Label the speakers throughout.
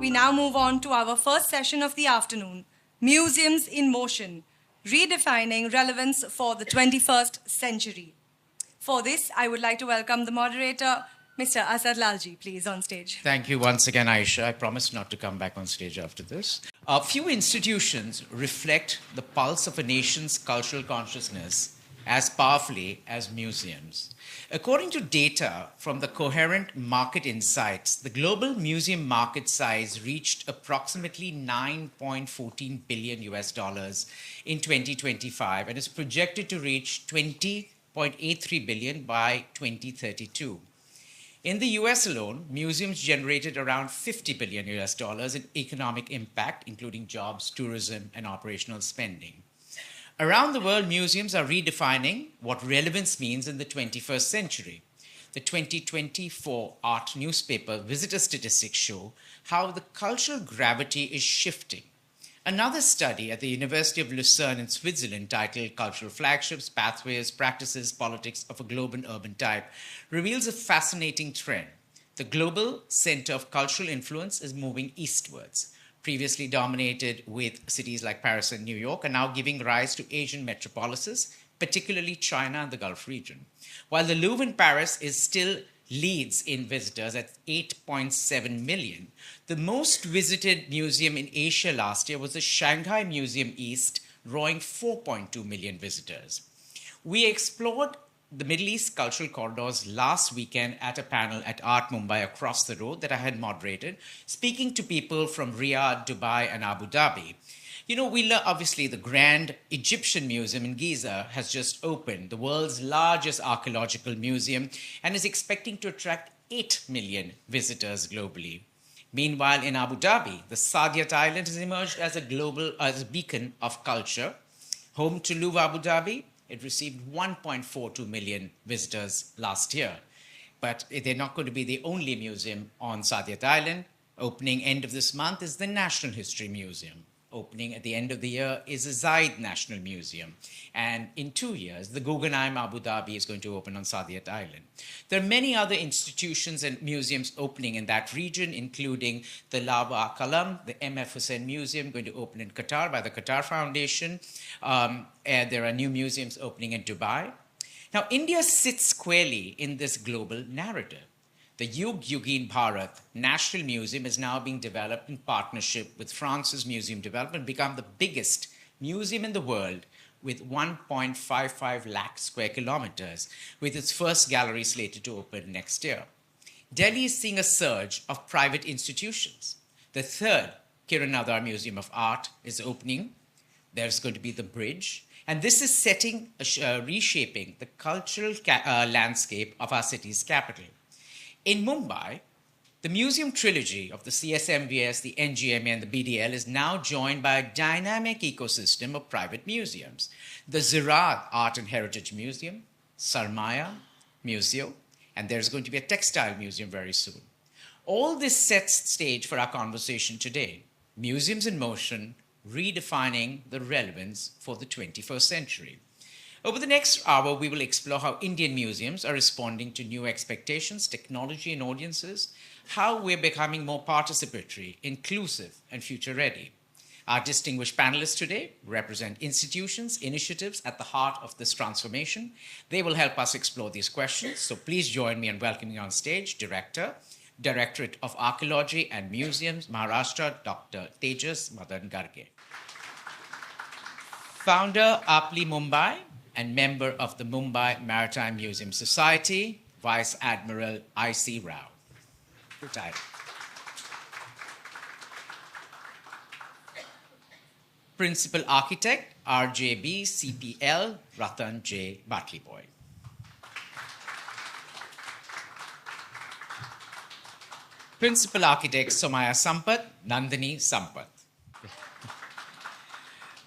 Speaker 1: We now move on to our first session of the afternoon, Museums in Motion, Redefining Relevance for the 21st Century. For this, I would like to welcome the moderator, Mr. Asad Lalji, please, on stage.
Speaker 2: Thank you once again, Aisha. I promise not to come back on stage after this. Few institutions reflect the pulse of a nation's cultural consciousness as powerfully as museums. According to data from the Coherent Market Insights, the global museum market size reached approximately $9.14 billion in 2025 and is projected to reach $20.83 billion by 2032. In the US alone, museums generated around $50 billion in economic impact, including jobs, tourism, and operational spending. Around the world, museums are redefining what relevance means in the 21st century. The 2024 art newspaper Visitor Statistics show how the cultural gravity is shifting. Another study at the University of Lucerne in Switzerland, titled Cultural Flagships, Pathways, Practices, Politics of a Global and Urban Type, reveals a fascinating trend. The global center of cultural influence is moving eastwards. Previously dominated with cities like Paris and New York, are now giving rise to Asian metropolises, particularly China and the Gulf region. While the Louvre in Paris is still leads in visitors at 8.7 million, the most visited museum in Asia last year was the Shanghai Museum East, drawing 4.2 million visitors. We explored the Middle East cultural corridors last weekend at a panel at Art Mumbai across the road that I had moderated, speaking to people from Riyadh, Dubai, and Abu Dhabi. You know, obviously the Grand Egyptian Museum in Giza has just opened, the world's largest archaeological museum, and is expecting to attract 8 million visitors globally. Meanwhile, in Abu Dhabi, the Saadiyat Island has emerged as a beacon of culture. Home to Louvre Abu Dhabi, it received 1.42 million visitors last year. But they're not going to be the only museum on Saadiyat Island. Opening end of this month is the National History Museum. Opening at the end of the year is the Zaid National Museum. And in 2 years, the Guggenheim Abu Dhabi is going to open on Saadiyat Island. There are many other institutions and museums opening in that region, including the Lava Qalam, the M.F. Hussein Museum, going to open in Qatar by the Qatar Foundation. And there are new museums opening in Dubai. Now, India sits squarely in this global narrative. The Yug Yugin Bharat National Museum is now being developed in partnership with France's Museum Development, become the biggest museum in the world with 1.55 lakh square kilometers, with its first gallery slated to open next year. Delhi is seeing a surge of private institutions. The third Kiran Nadar Museum of Art is opening. There's going to be the Bridge. And this is reshaping the cultural landscape of our city's capital. In Mumbai, the museum trilogy of the CSMVS, the NGMA, and the BDL is now joined by a dynamic ecosystem of private museums. The Ziraat Art and Heritage Museum, Sarmaya Museum, and there's going to be a textile museum very soon. All this sets stage for our conversation today. Museums in Motion, redefining the relevance for the 21st century. Over the next hour, we will explore how Indian museums are responding to new expectations, technology, and audiences, how we're becoming more participatory, inclusive, and future-ready. Our distinguished panelists today represent institutions, initiatives at the heart of this transformation. They will help us explore these questions, so please join me in welcoming on stage Directorate of Archaeology and Museums, Maharashtra, Dr. Tejas Madan Garge. Founder, APLI Mumbai, and member of the Mumbai Maritime Museum Society, Vice Admiral I.C. Rao. Retired. Principal Architect, RJB CPL, Ratan J. Bartley-Boyd. Principal Architect, Somaya Sampath, Nandini Sampath.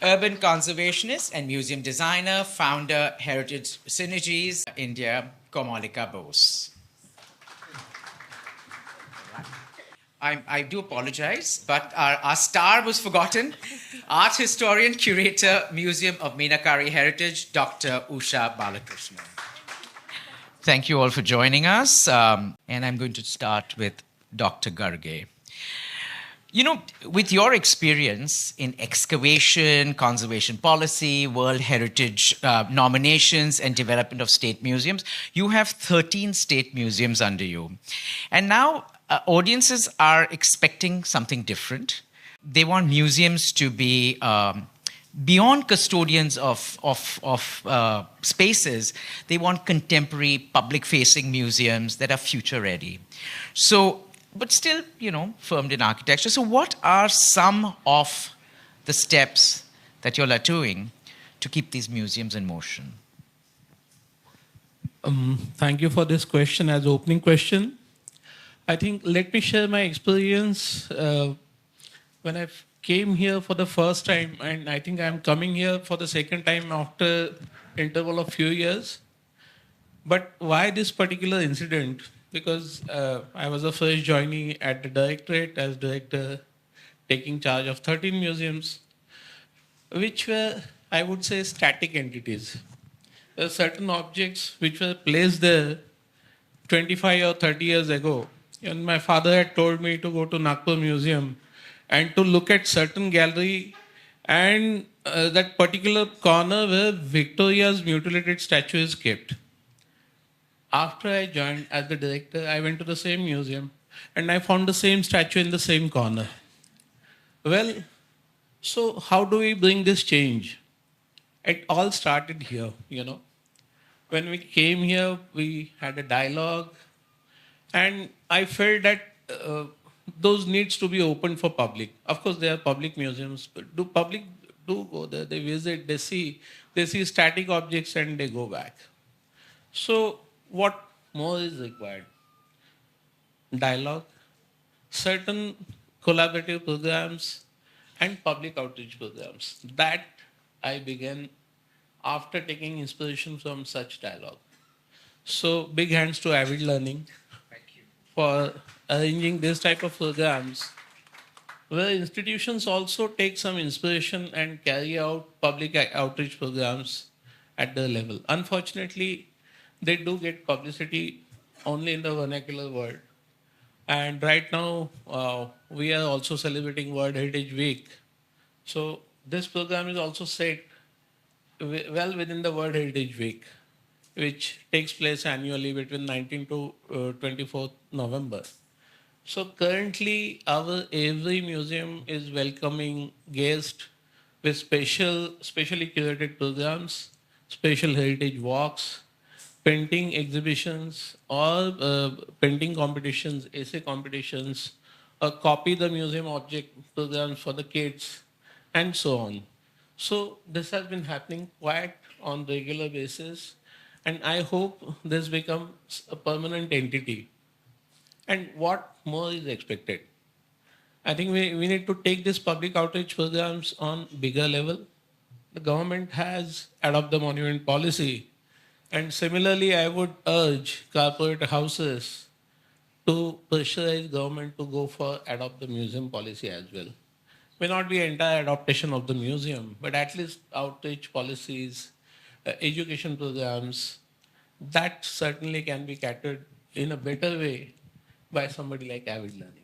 Speaker 2: Urban conservationist and museum designer, founder, Heritage Synergies, India, Komalika Bose. I do apologize, but our star was forgotten. Art historian, curator, Museum of Meenakari Heritage, Dr. Usha Balakrishnan. Thank you all for joining us. And I'm going to start with Dr. Garge. You know, with your experience in excavation, conservation policy, World Heritage nominations, and development of state museums, you have 13 state museums under you. And now audiences are expecting something different. They want museums to be beyond custodians of spaces. They want contemporary public facing museums that are future ready. So, but still, you know, firmed in architecture. So, what are some of the steps that you're doing to keep these museums in motion?
Speaker 3: Thank you for this question as opening question. I think let me share my experience when I came here for the first time, and I think I'm coming here for the second time after interval of few years. But why this particular incident? Because I was the first joinee at the directorate as director, taking charge of 13 museums, which were, I would say, static entities. There are certain objects which were placed there 25 or 30 years ago. And my father had told me to go to Nagpur Museum and to look at certain gallery and that particular corner where Victoria's mutilated statue is kept. After I joined as the director, I went to the same museum and I found the same statue in the same corner. Well, so how do we bring this change? It all started here, you know. When we came here, we had a dialogue, and I felt that those needs to be open for public. Of course, there are public museums, but public do go there, they visit, they see static objects and they go back. So what more is required? Dialogue, certain collaborative programs, and public outreach programs. That I began after taking inspiration from such dialogue. So big hands to Avid Learning for arranging this type of programs where institutions also take some inspiration and carry out public outreach programs at their level. Unfortunately, they do get publicity only in the vernacular world. And right now, we are also celebrating World Heritage Week. So this program is also set well within the World Heritage Week, which takes place annually between 19th to 24th November. So currently, our every museum is welcoming guests with specially curated programs, special heritage walks, painting exhibitions, or painting competitions, essay competitions, or copy the museum object programs for the kids, and so on. So this has been happening quite on regular basis, and I hope this becomes a permanent entity. And what more is expected? I think we need to take these public outreach programs on bigger level. The government has adopted the monument policy, and similarly, I would urge corporate houses to pressurize government to go for adopt the museum policy as well. May not be entire adaptation of the museum, but at least outreach policies, education programs, that certainly can be catered in a better way by somebody like Avid Learning.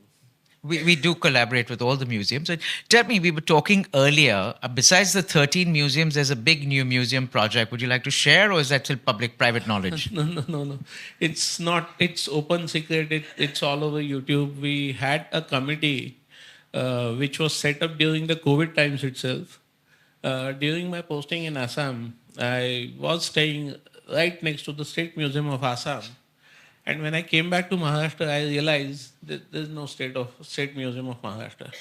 Speaker 2: We do collaborate with all the museums. And tell me, we were talking earlier, besides the 13 museums, there's a big new museum project. Would you like to share, or is that still public-private knowledge?
Speaker 3: No. It's not, it's open secret. It's all over YouTube. We had a committee which was set up during the COVID times itself. During my posting in Assam, I was staying right next to the State Museum of Assam. And when I came back to Maharashtra, I realized that there's no State Museum of Maharashtra.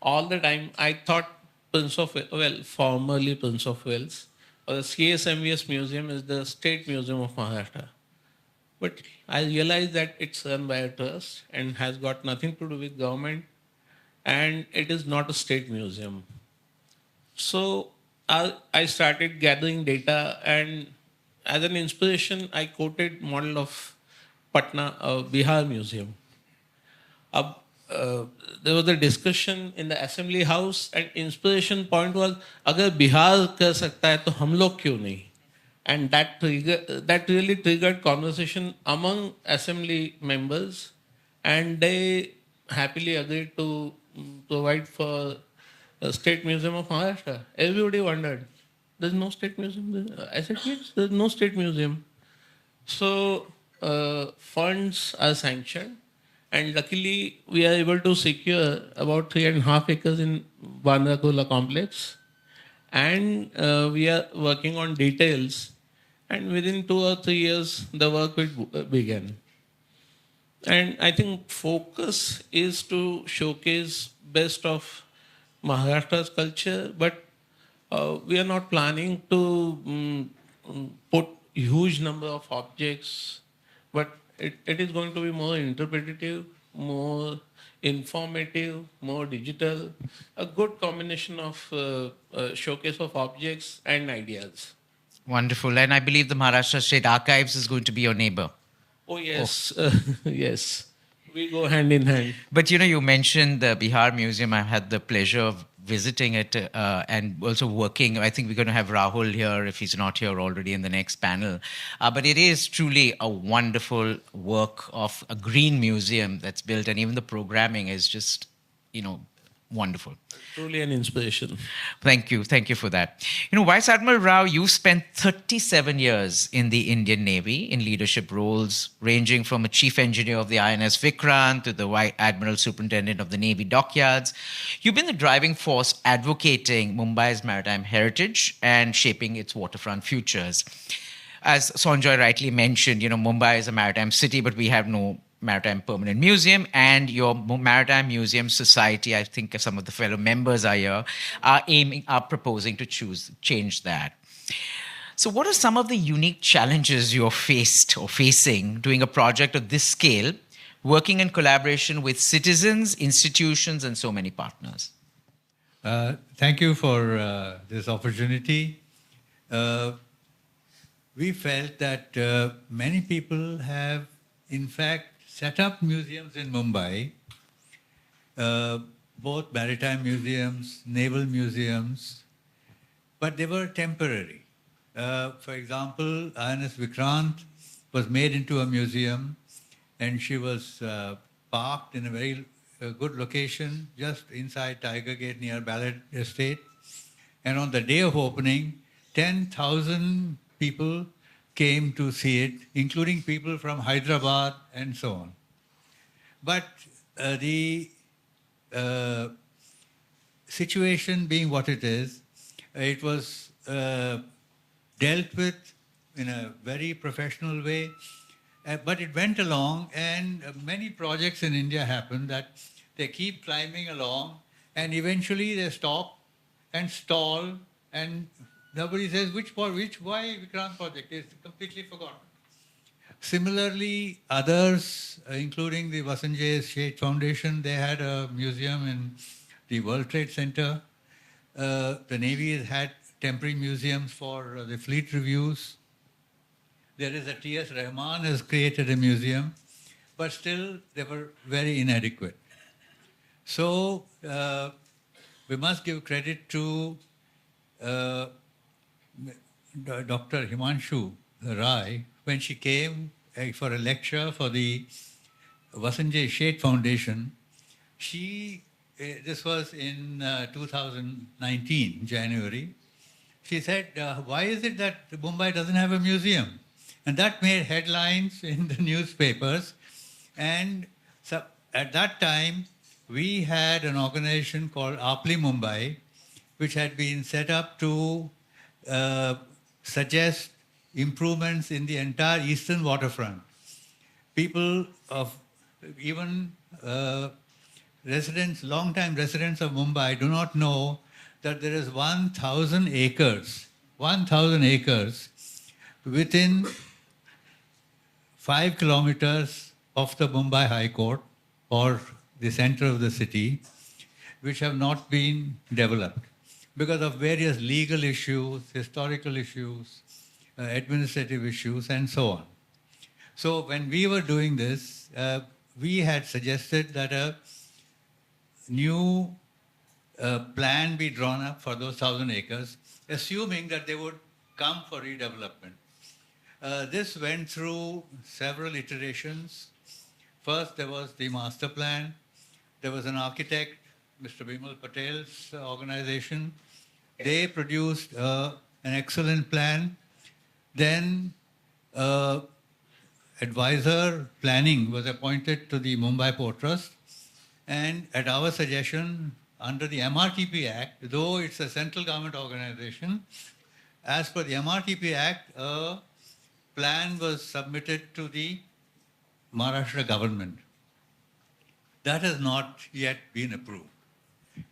Speaker 3: All the time, I thought formerly Prince of Wales, or the CSMVS Museum is the State Museum of Maharashtra. But I realized that it's run by a trust and has got nothing to do with government, and it is not a state museum. So I started gathering data, and as an inspiration, I quoted model of Patna, Bihar Museum. There was a discussion in the Assembly House, and inspiration point was, अगर बिहार कर सकता है तो हम लोग क्यों नहीं? And that really triggered conversation among Assembly members, and they happily agreed to provide for State Museum of Maharashtra? Everybody wondered. There's no State Museum. I said, yes, there's no State Museum. So funds are sanctioned, and luckily we are able to secure about 3.5 acres in Bandra complex, and we are working on details. And within 2 or 3 years, the work will begin. And I think focus is to showcase best of Maharashtra's culture, but we are not planning to put huge number of objects, but it is going to be more interpretative, more informative, more digital, a good combination of showcase of objects and ideas.
Speaker 2: Wonderful. And I believe the Maharashtra State Archives is going to be your neighbor.
Speaker 3: Oh, yes. Yes. We go hand in hand.
Speaker 2: But you mentioned the Bihar Museum. I had the pleasure of visiting it and also working. I think we're going to have Rahul here if he's not here already in the next panel. But it is truly a wonderful work of a green museum that's built, and even the programming is just, wonderful.
Speaker 3: Truly an inspiration.
Speaker 2: Thank you for that. Vice Admiral Rao, you spent 37 years in the Indian Navy in leadership roles, ranging from a chief engineer of the INS Vikrant to the Vice Admiral Superintendent of the Navy Dockyards. You've been the driving force advocating Mumbai's maritime heritage and shaping its waterfront futures. As Sanjoy rightly mentioned, Mumbai is a maritime city, but we have no Maritime Permanent Museum, and your Maritime Museum Society, I think some of the fellow members are here, are proposing to change that. So what are some of the unique challenges you're facing doing a project of this scale, working in collaboration with citizens, institutions, and so many partners?
Speaker 4: Thank you for this opportunity. We felt that many people have, in fact, set up museums in Mumbai, both maritime museums, naval museums, but they were temporary. For example, INS Vikrant was made into a museum, and she was parked in a very good location just inside Tiger Gate near Ballard Estate. And on the day of opening, 10,000 people came to see it, including people from Hyderabad and so on. But the situation being what it is, it was dealt with in a very professional way, but it went along, and many projects in India happen that they keep climbing along, and eventually they stop and stall, and nobody says why Vikrant project is completely forgotten. Similarly, others, including the Vasanjay Sheth Foundation, they had a museum in the World Trade Center. The Navy has had temporary museums for the fleet reviews. There is a T.S. Rahman has created a museum, but still they were very inadequate. So we must give credit to Dr. Himanshu Rai, when she came for a lecture for the Vasanjay Sheth Foundation. This was in 2019, January. She said, why is it that Mumbai doesn't have a museum? And that made headlines in the newspapers. And so at that time, we had an organization called Apli Mumbai, which had been set up to suggest improvements in the entire eastern waterfront. People of even long-time residents of Mumbai do not know that there is 1,000 acres within 5 kilometers of the Mumbai High Court or the center of the city, which have not been developed because of various legal issues, historical issues, administrative issues, and so on. So when we were doing this, we had suggested that a new plan be drawn up for those 1,000 acres, assuming that they would come for redevelopment. This went through several iterations. First, there was the master plan. There was an architect Mr. Bimal Patel's organization. They produced an excellent plan. Then advisor planning was appointed to the Mumbai Port Trust. And at our suggestion, under the MRTP Act, though it's a central government organization, as per the MRTP Act, a plan was submitted to the Maharashtra government. That has not yet been approved.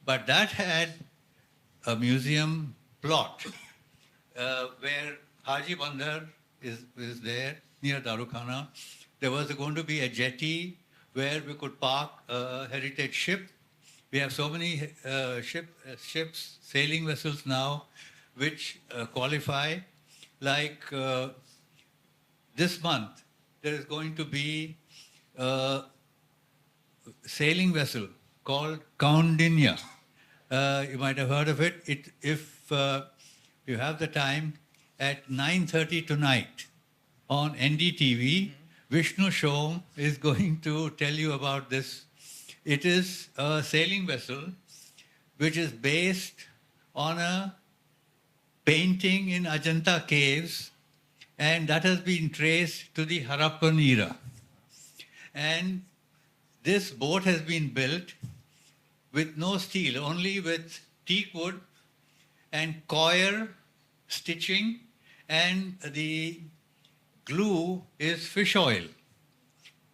Speaker 4: But that had a museum plot where Haji Bandar is there near Darukhana. There was going to be a jetty where we could park a heritage ship. We have so many ships, sailing vessels now, which qualify. Like this month, there is going to be a sailing vessel called Kaundinya. You might have heard of it. If you have the time, at 9:30 tonight on NDTV, Vishnu Shom is going to tell you about this. It is a sailing vessel which is based on a painting in Ajanta caves, and that has been traced to the Harappan era. And this boat has been built with no steel, only with teak wood and coir stitching, and the glue is fish oil,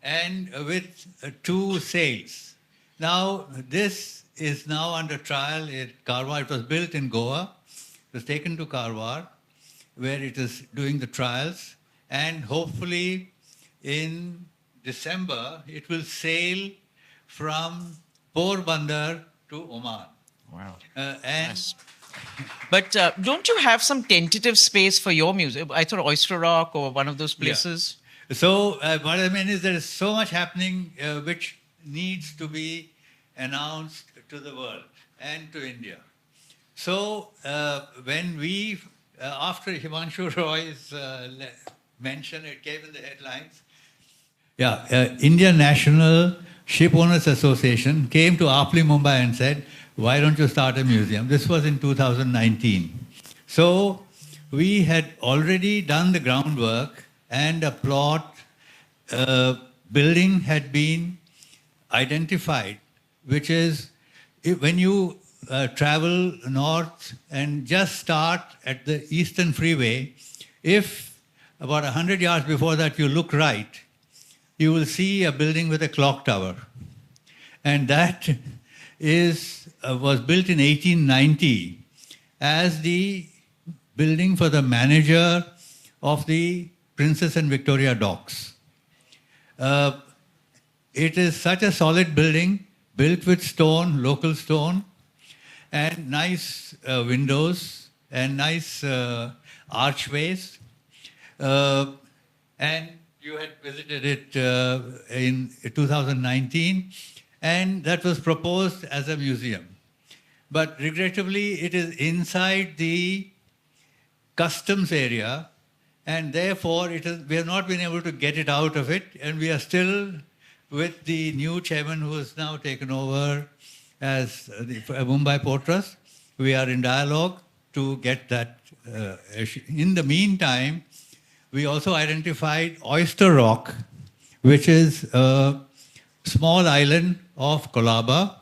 Speaker 4: and with 2 sails. Now, this is now under trial at Karwar. It was built in Goa. It was taken to Karwar, where it is doing the trials, and hopefully in December, it will sail from Porbandar to Oman.
Speaker 2: Wow.
Speaker 4: And
Speaker 2: Nice. But don't you have some tentative space for your music? I thought Oyster Rock or one of those places.
Speaker 4: so what I mean is there is so much happening which needs to be announced to the world and to India. So when we, after Himanshu Roy's mention, it came in the headlines. Yeah, Indian National Ship Owners Association came to Apli Mumbai and said, why don't you start a museum? This was in 2019. So we had already done the groundwork, and a plot building had been identified, which is when you travel north and just start at the Eastern Freeway, if about 100 yards before that you look right, you will see a building with a clock tower. And that was built in 1890 as the building for the manager of the Princess and Victoria Docks. It is such a solid building, built with stone, local stone, and nice windows and nice archways. And you had visited it in 2019, and that was proposed as a museum. But regrettably, it is inside the customs area, and therefore we have not been able to get it out of it, and we are still with the new chairman who has now taken over as the Mumbai Port Trust. We are in dialogue to get that issue. In the meantime, we also identified Oyster Rock, which is a small island of Colaba.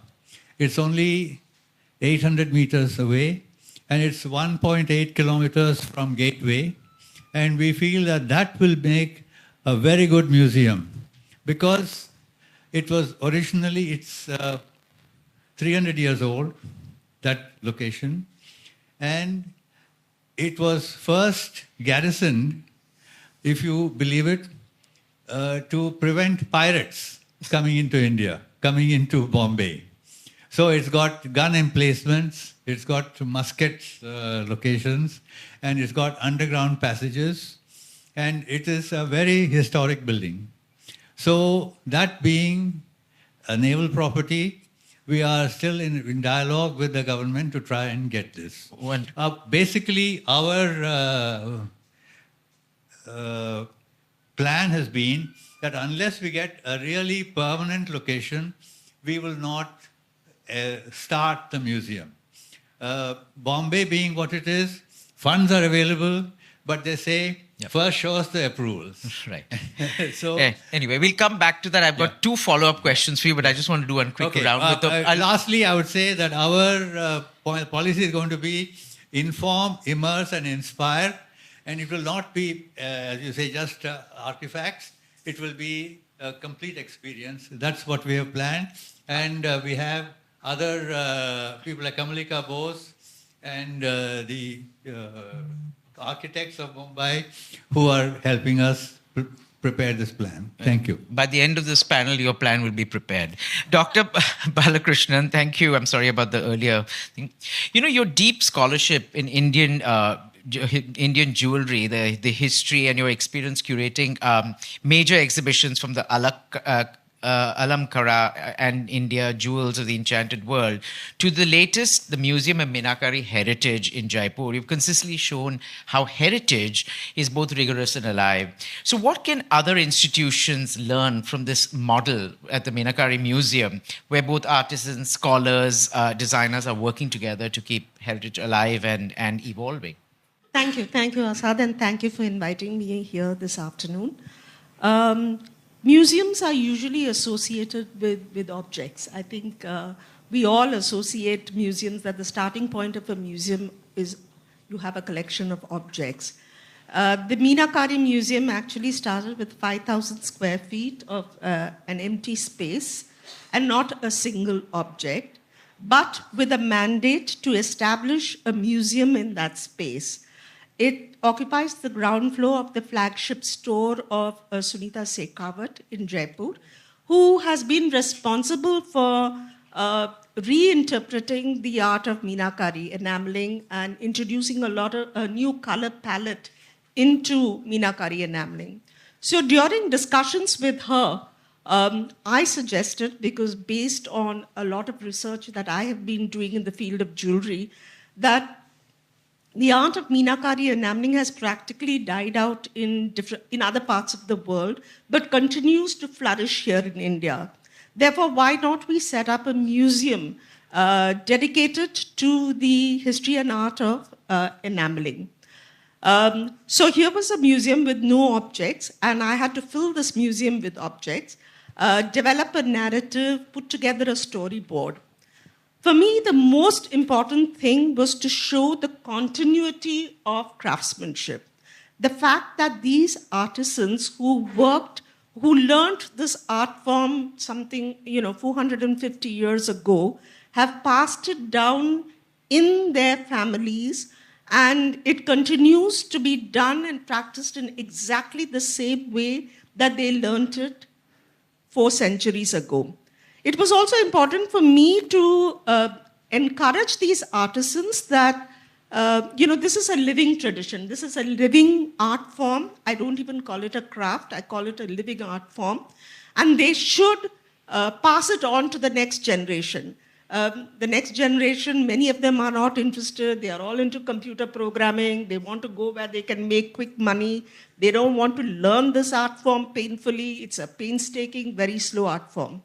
Speaker 4: It's only 800 meters away, and it's 1.8 kilometers from Gateway. And we feel that that will make a very good museum, because it was originally, it's 300 years old, that location. And it was first garrisoned, if you believe it, to prevent pirates coming into India, coming into Bombay. So it's got gun emplacements, it's got musket locations, and it's got underground passages, and it is a very historic building. So that being a naval property, we are still in dialogue with the government to try and get this. Basically, our plan has been that unless we get a really permanent location, we will not start the museum. Bombay being what it is, funds are available, but they say, first show us the approvals.
Speaker 2: Right.
Speaker 4: So,
Speaker 2: Anyway, we'll come back to that. I've got two follow-up questions for you, but I just want to do one quick round. With
Speaker 4: lastly, I would say that our policy is going to be inform, immerse, and inspire. And it will not be, as you say, just artifacts. It will be a complete experience. That's what we have planned. And we have other people like Kamalika Bose and the architects of Mumbai who are helping us prepare this plan. Thank you.
Speaker 2: By the end of this panel, your plan will be prepared. Dr. Balakrishnan, thank you. I'm sorry about the earlier thing. You know, your deep scholarship in Indian jewelry, the history, and your experience curating major exhibitions from the Alamkara and India Jewels of the Enchanted World to the latest, the Museum of Meenakari Heritage in Jaipur. You've consistently shown how heritage is both rigorous and alive. So what can other institutions learn from this model at the Meenakari Museum, where both artisans, scholars, designers are working together to keep heritage alive and evolving?
Speaker 5: Thank you, Asad, and thank you for inviting me here this afternoon. Museums are usually associated with objects. I think we all associate museums that the starting point of a museum is you have a collection of objects. The Meenakari Museum actually started with 5,000 square feet of an empty space and not a single object, but with a mandate to establish a museum in that space. It occupies the ground floor of the flagship store of Sunita Shekhawat in Jaipur, who has been responsible for reinterpreting the art of Meenakari, enameling, and introducing a new color palette into Meenakari enameling. So during discussions with her, I suggested, because based on a lot of research that I have been doing in the field of jewelry, that the art of Meenakari enameling has practically died out in other parts of the world, but continues to flourish here in India. Therefore, why not we set up a museum dedicated to the history and art of enameling? So here was a museum with no objects, and I had to fill this museum with objects, develop a narrative, put together a storyboard. For me, the most important thing was to show the continuity of craftsmanship. The fact that these artisans who learned this art form 450 years ago, have passed it down in their families, and it continues to be done and practiced in exactly the same way that they learned it 4 centuries ago. It was also important for me to encourage these artisans that, this is a living tradition. This is a living art form. I don't even call it a craft. I call it a living art form. And they should pass it on to the next generation. The next generation, many of them are not interested. They are all into computer programming. They want to go where they can make quick money. They don't want to learn this art form painfully. It's a painstaking, very slow art form.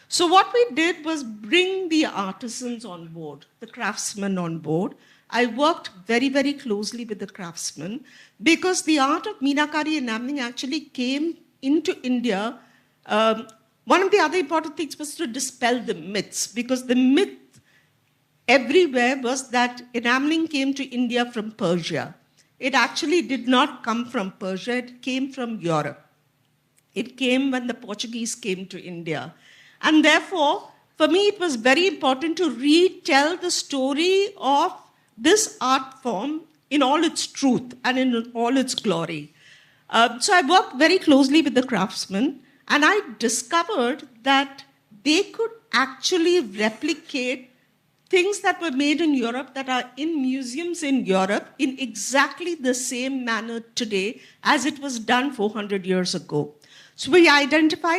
Speaker 5: So what we did was bring the artisans on board, the craftsmen on board. I worked very, very closely with the craftsmen because the art of Meenakari enameling actually came into India. One of the other important things was to dispel the myths, because the myth everywhere was that enameling came to India from Persia. It actually did not come from Persia, it came from Europe. It came when the Portuguese came to India. And therefore, for me, it was very important to retell the story of this art form in all its truth and in all its glory. So I worked very closely with the craftsmen, and I discovered that they could actually replicate things that were made in Europe that are in museums in Europe in exactly the same manner today as it was done 400 years ago. So I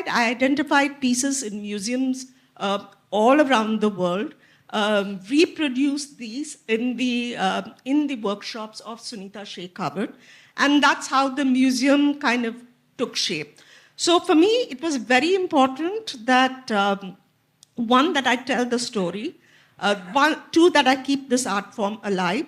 Speaker 5: identified pieces in museums all around the world, reproduced these in the workshops of Sunita Shekhawat, and that's how the museum kind of took shape. So for me, it was very important that one, that I tell the story, two, that I keep this art form alive,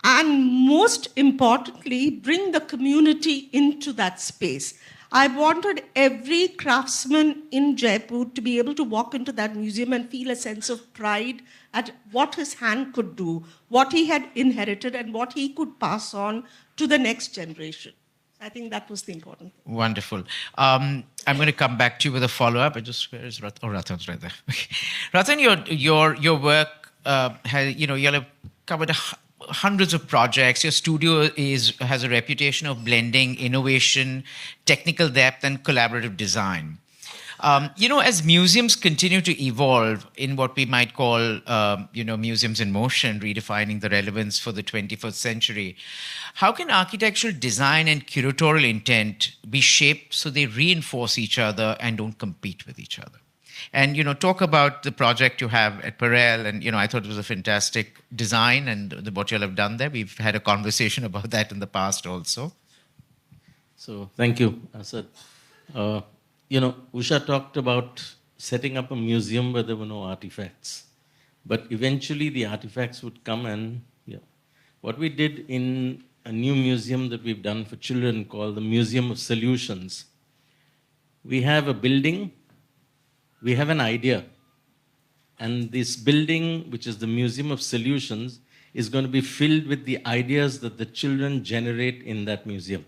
Speaker 5: and most importantly, bring the community into that space. I wanted every craftsman in Jaipur to be able to walk into that museum and feel a sense of pride at what his hand could do, what he had inherited, and what he could pass on to the next generation. I think that was the important thing.
Speaker 2: Wonderful. I'm going to come back to you with a follow-up. Where is Ratan? Oh, Ratan's right there. Okay. Ratan, your work has, you have covered hundreds of projects. Your studio has a reputation of blending innovation, technical depth, and collaborative design. As museums continue to evolve in what we might call, museums in motion, redefining the relevance for the 21st century, how can architectural design and curatorial intent be shaped so they reinforce each other and don't compete with each other? And, talk about the project you have at Parel. And, I thought it was a fantastic design and what you all have done there. We've had a conversation about that in the past also.
Speaker 6: So, thank you, Asad. Usha talked about setting up a museum where there were no artifacts. But eventually the artifacts would come and, what we did in a new museum that we've done for children called the Museum of Solutions. We have a building, we have an idea. And this building, which is the Museum of Solutions, is going to be filled with the ideas that the children generate in that museum.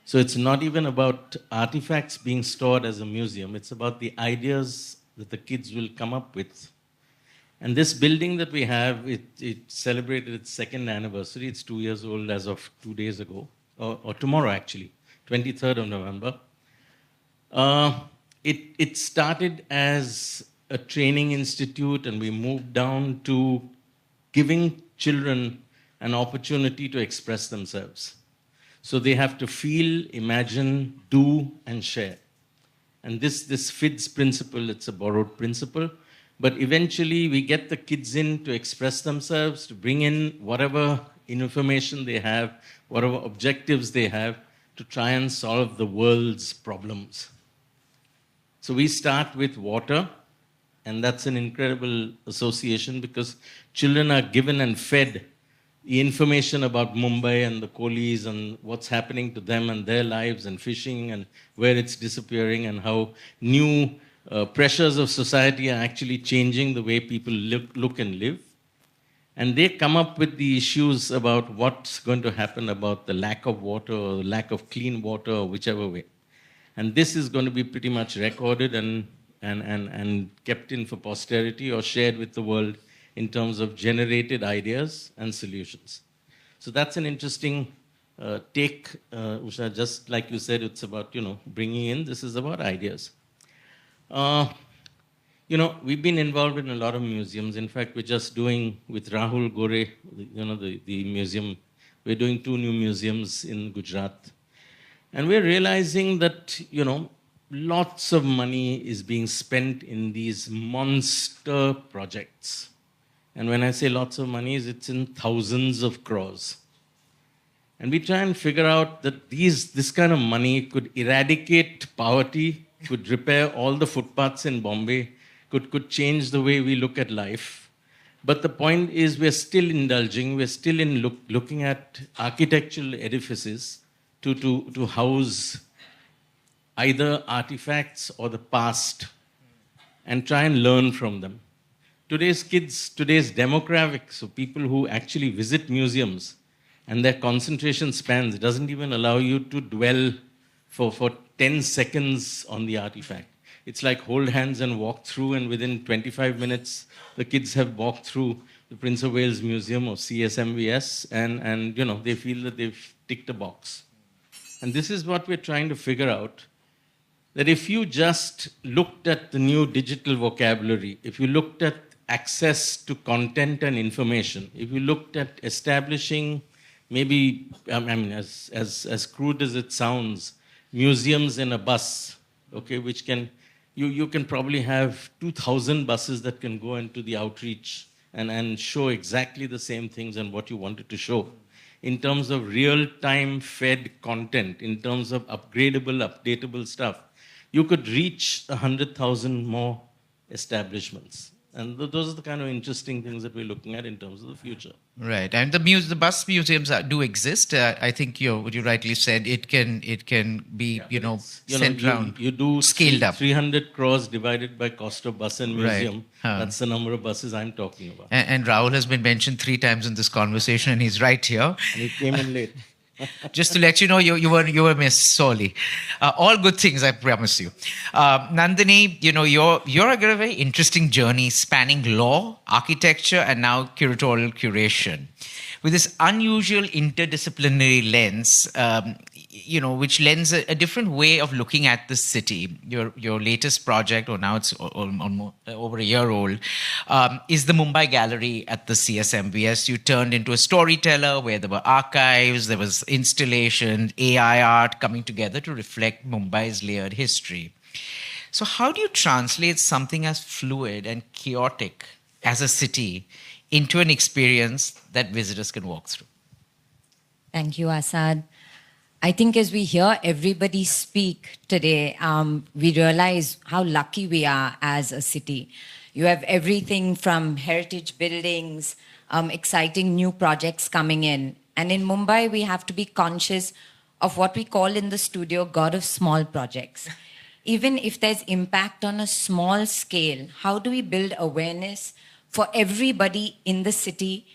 Speaker 6: So it's not even about artifacts being stored as a museum. It's about the ideas that the kids will come up with. And this building that we have, it celebrated its second anniversary. It's 2 years old as of 2 days ago, or tomorrow actually, 23rd of November. It started as a training institute, and we moved down to giving children an opportunity to express themselves. So they have to feel, imagine, do, and share. And this FIDS principle, it's a borrowed principle, but eventually we get the kids in to express themselves, to bring in whatever information they have, whatever objectives they have, to try and solve the world's problems. So we start with water, and that's an incredible association because children are given and fed the information about Mumbai and the coalies and what's happening to them and their lives and fishing and where it's disappearing and how new pressures of society are actually changing the way people look and live. And they come up with the issues about what's going to happen about the lack of water or the lack of clean water or whichever way. And this is going to be pretty much recorded and kept in for posterity or shared with the world in terms of generated ideas and solutions. So that's an interesting take, Usha. Just like you said, it's about, bringing in, this is about ideas. We've been involved in a lot of museums. In fact, we're just doing with Rahul Gore, the museum, we're doing 2 new museums in Gujarat. And we're realizing that, lots of money is being spent in these monster projects. And when I say lots of money, it's in thousands of crores. And we try and figure out that this kind of money could eradicate poverty, could repair all the footpaths in Bombay, could change the way we look at life. But the point is we're still indulging, we're still looking at architectural edifices to house either artifacts or the past and try and learn from them. Today's kids, today's demographics, so people who actually visit museums and their concentration spans doesn't even allow you to dwell for 10 seconds on the artifact. It's like hold hands and walk through, and within 25 minutes, the kids have walked through the Prince of Wales Museum or CSMVS, and they feel that they've ticked a box. And this is what we're trying to figure out, that if you just looked at the new digital vocabulary, if you looked at access to content and information, if you looked at establishing maybe, as crude as it sounds, museums in a bus, okay, which can, you can probably have 2,000 buses that can go into the outreach and show exactly the same things and what you wanted to show. In terms of real-time fed content, in terms of upgradable, updatable stuff, you could reach 100,000 more establishments. And those are the kind of interesting things that we're looking at in terms of the future.
Speaker 2: Right, and the bus museums do exist. I think what you rightly said. It can be sent round,
Speaker 6: you do
Speaker 2: scaled up.
Speaker 6: 300 crores divided by cost of bus and
Speaker 2: Right.
Speaker 6: museum. That's the number of buses I'm talking about.
Speaker 2: And Rahul has been mentioned 3 times in this conversation, and he's right here.
Speaker 6: And he came in late.
Speaker 2: Just to let you know, you were missed sorely. All good things, I promise you. Nandini, you're got a very interesting journey spanning law, architecture, and now curatorial curation. With this unusual interdisciplinary lens, which lends a different way of looking at the city. Your latest project, or now it's almost over a year old, is the Mumbai Gallery at the CSMVS. You turned into a storyteller where there were archives, there was installation, AI art coming together to reflect Mumbai's layered history. So how do you translate something as fluid and chaotic as a city into an experience that visitors can walk through?
Speaker 7: Thank you, Asad. I think as we hear everybody speak today, we realize how lucky we are as a city. You have everything from heritage buildings, exciting new projects coming in. And in Mumbai, we have to be conscious of what we call in the studio God of small projects. Even if there's impact on a small scale, how do we build awareness for everybody in the city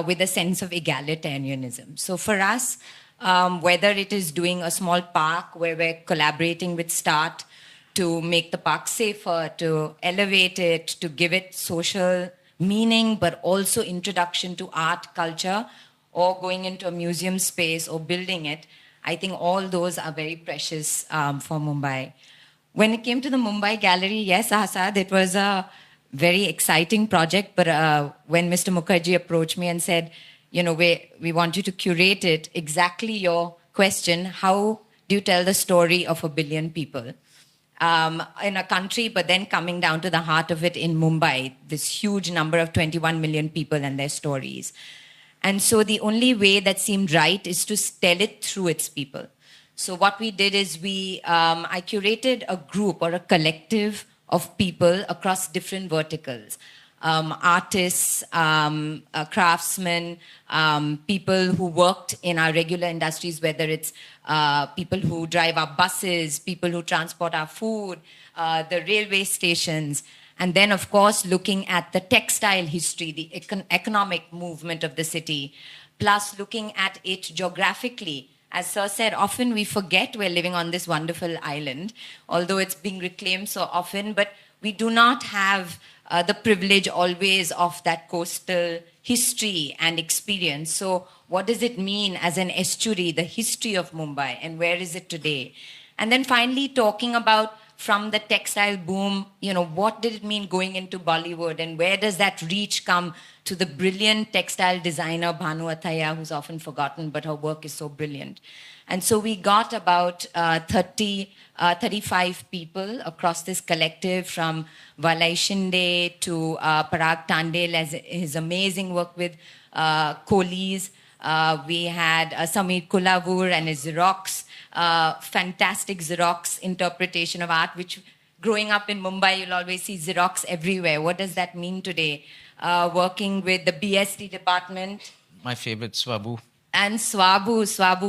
Speaker 7: with a sense of egalitarianism? So for us, whether it is doing a small park where we're collaborating with START to make the park safer, to elevate it, to give it social meaning, but also introduction to art, culture, or going into a museum space or building it, I think all those are very precious for Mumbai. When it came to the Mumbai Gallery, yes, Asad, it was a very exciting project, but when Mr. Mukherjee approached me and said, we want you to curate it, exactly your question, how do you tell the story of 1 billion people in a country, but then coming down to the heart of it in Mumbai, this huge number of 21 million people and their stories. And so the only way that seemed right is to tell it through its people. So what we did is I curated a group or a collective of people across different verticals. Artists, craftsmen, people who worked in our regular industries, whether it's people who drive our buses, people who transport our food, the railway stations, and then, of course, looking at the textile history, the economic movement of the city, plus looking at it geographically. As Sir said, often we forget we're living on this wonderful island, although it's being reclaimed so often, but we do not have the privilege always of that coastal history and experience. So what does it mean as an estuary, the history of Mumbai, and where is it today? And then finally talking about from the textile boom, what did it mean going into Bollywood, and where does that reach come to the brilliant textile designer Bhanu Athaya, who's often forgotten, but her work is so brilliant. And so we got about 35 people across this collective, from Valai Shinde to Parag Tandel, as his amazing work with Kohlis. We had Samir Kulavur and his Xerox, fantastic Xerox interpretation of art, which growing up in Mumbai, you'll always see Xerox everywhere. What does that mean today? Working with the BSD department.
Speaker 2: My favorite, Swabu.
Speaker 7: And Swabu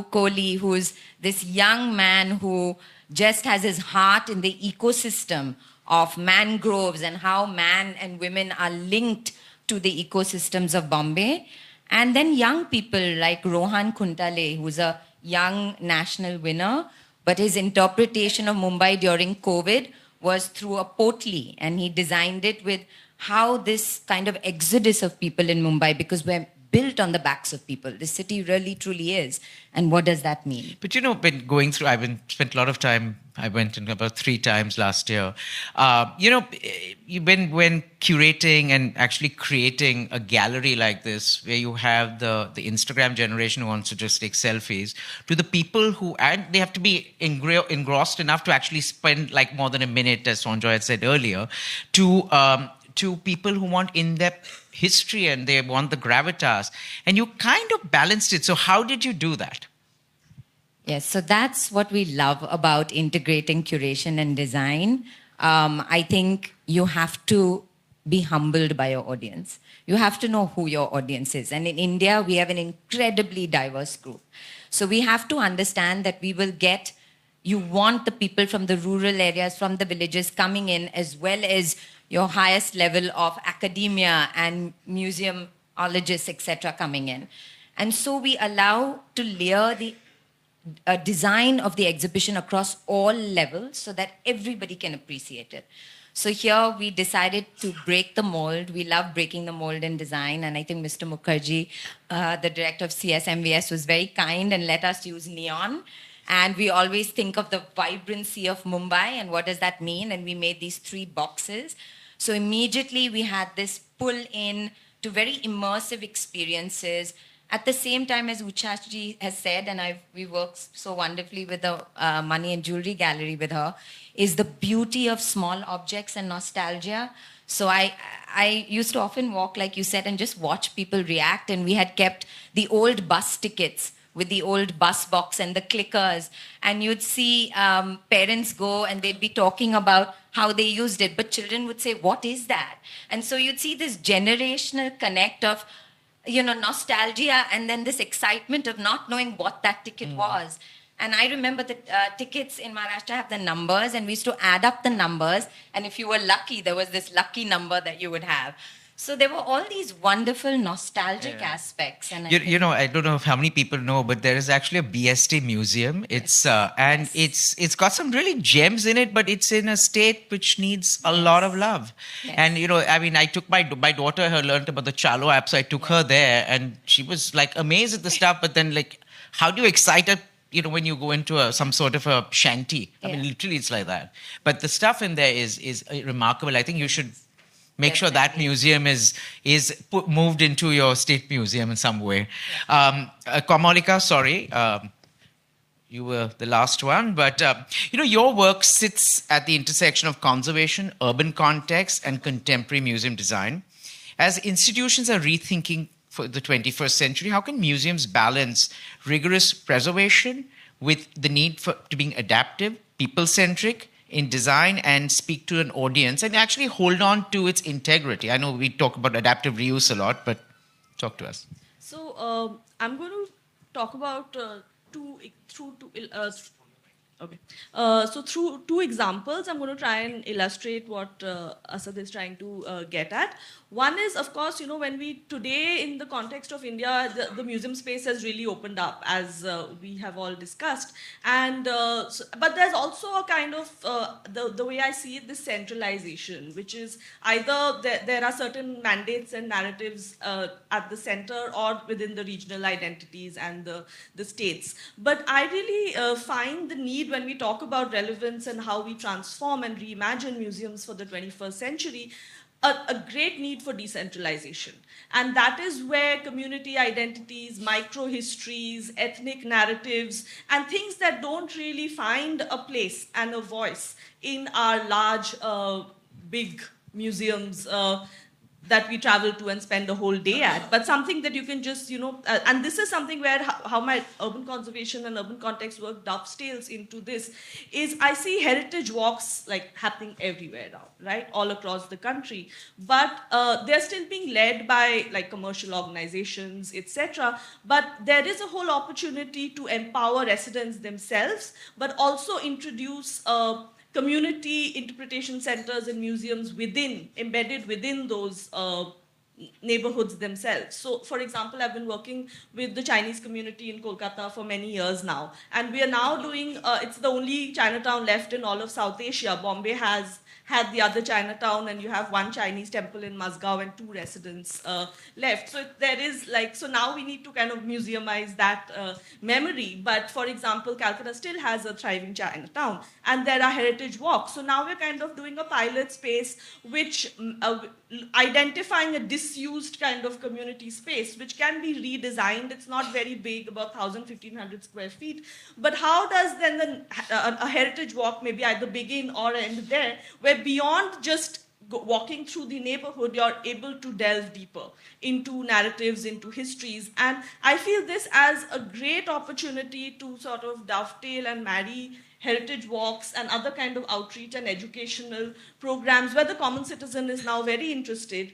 Speaker 7: Kohli, who's this young man who just has his heart in the ecosystem of mangroves and how man and women are linked to the ecosystems of Bombay. And then young people like Rohan Kuntale, who's a young national winner, but his interpretation of Mumbai during COVID was through a potli, and he designed it with how this kind of exodus of people in Mumbai, because we're built on the backs of people. The city really, truly is. And what does that mean?
Speaker 2: But when going through, spent a lot of time. I went in about 3 times last year. When curating and actually creating a gallery like this, where you have the Instagram generation who wants to just take selfies, to the people who, and they have to be engrossed enough to actually spend like more than a minute, as Sonjoy had said earlier, to people who want in-depth history and they want the gravitas. And you kind of balanced it. So how did you do that?
Speaker 7: Yes, so that's what we love about integrating curation and design. I think you have to be humbled by your audience. You have to know who your audience is. And in India, we have an incredibly diverse group. So we have to understand that we will get, you want the people from the rural areas, from the villages coming in, as well as your highest level of academia and museumologists, etc., coming in. And so we allow to layer the design of the exhibition across all levels so that everybody can appreciate it. So here we decided to break the mold. We love breaking the mold in design. And I think Mr. Mukherjee, the director of CSMVS, was very kind and let us use neon. And we always think of the vibrancy of Mumbai and what does that mean? And we made these 3 boxes. So immediately we had this pull in to very immersive experiences. At the same time, as Uchaji has said, and we work so wonderfully with the Money and Jewelry Gallery with her, is the beauty of small objects and nostalgia. So I used to often walk, like you said, and just watch people react. And we had kept the old bus tickets with the old bus box and the clickers. And you'd see parents go and they'd be talking about how they used it. But children would say, what is that? And so you'd see this generational connect of, nostalgia and then this excitement of not knowing what that ticket was. And I remember the tickets in Maharashtra have the numbers, and we used to add up the numbers. And if you were lucky, there was this lucky number that you would have. So there were all these wonderful nostalgic aspects. And
Speaker 2: I don't know if how many people know, but there is actually a BST museum. It's and it's got some really gems in it, but it's in a state which needs a lot of love.
Speaker 7: Yes.
Speaker 2: And I took my daughter, her learned about the Chalo app, so I took her there, and she was like amazed at the stuff. But then, like, how do you excite her? When you go into some sort of a shanty, I mean, literally, it's like that. But the stuff in there is remarkable. I think you should make sure that museum is moved into your state museum in some way. Kamalika, sorry, you were the last one, but your work sits at the intersection of conservation, urban context, and contemporary museum design. As institutions are rethinking for the 21st century, how can museums balance rigorous preservation with the need to being adaptive, people-centric in design, and speak to an audience and actually hold on to its integrity? I know we talk about adaptive reuse a lot, but talk to us.
Speaker 5: So I'm going to talk about through 2 examples, I'm going to try and illustrate what Asad is trying to get at. One is, of course, when we today, in the context of India, the museum space has really opened up, as we have all discussed. And but there's also a kind of the way I see it, this centralization, which is either there are certain mandates and narratives at the center or within the regional identities and the states. But I really find the need, when we talk about relevance and how we transform and reimagine museums for the 21st century, a great need for decentralization. And that is where community identities, micro-histories, ethnic narratives, and things that don't really find a place and a voice in our large, big museums that we travel to and spend a whole day at, but something that you can just, and this is something where how my urban conservation and urban context work dovetails into this, is I see heritage walks like happening everywhere now, right, all across the country, but they're still being led by like commercial organizations, etc. But there is a whole opportunity to empower residents themselves, but also introduce community interpretation centers and museums embedded within those neighborhoods themselves. So, for example, I've been working with the Chinese community in Kolkata for many years now, and we are now doing, it's the only Chinatown left in all of South Asia. Bombay has had the other Chinatown, and you have one Chinese temple in Mazgaon and 2 residents left. So there is so now we need to kind of museumize that memory. But for example, Calcutta still has a thriving Chinatown, and there are heritage walks. So now we're kind of doing a pilot space, which identifying a disused kind of community space, which can be redesigned. It's not very big, about 1,000-1,500 square feet. But how does then a heritage walk maybe either begin or end there, where beyond just walking through the neighborhood, you're able to delve deeper into narratives, into histories. And I feel this as a great opportunity to sort of dovetail and marry heritage walks and other kind of outreach and educational programs where the common citizen is now very interested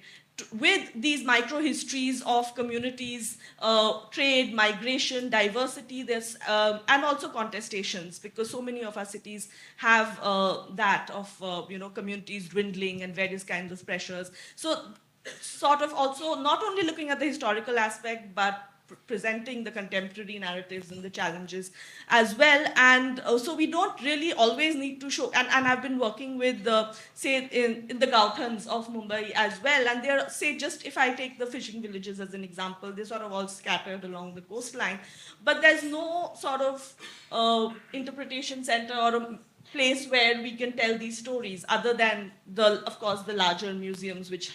Speaker 5: with these micro-histories of communities, trade, migration, diversity, and also contestations, because so many of our cities have that of communities dwindling and various kinds of pressures. So sort of also not only looking at the historical aspect, but presenting the contemporary narratives and the challenges as well. And so we don't really always need to show, and I've been working with, say, in the Gauthans of Mumbai as well, and they're, say, just if I take the fishing villages as an example, they're sort of all scattered along the coastline, but there's no sort of interpretation center or a place where we can tell these stories other than, of course, the larger museums which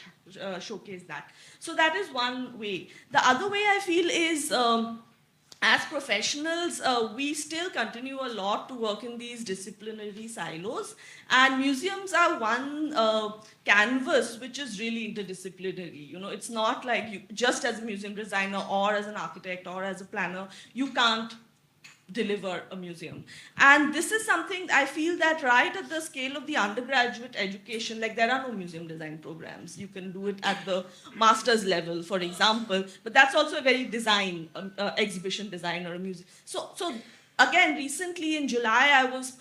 Speaker 5: showcase that. So that is one way. The other way I feel is, as professionals, we still continue a lot to work in these disciplinary silos, and museums are one canvas which is really interdisciplinary. It's not like you, just as a museum designer or as an architect or as a planner, you can't deliver a museum. And this is something I feel that right at the scale of the undergraduate education, like there are no museum design programs. You can do it at the master's level, for example, but that's also a very design, exhibition design or a museum. So again, recently in July, I was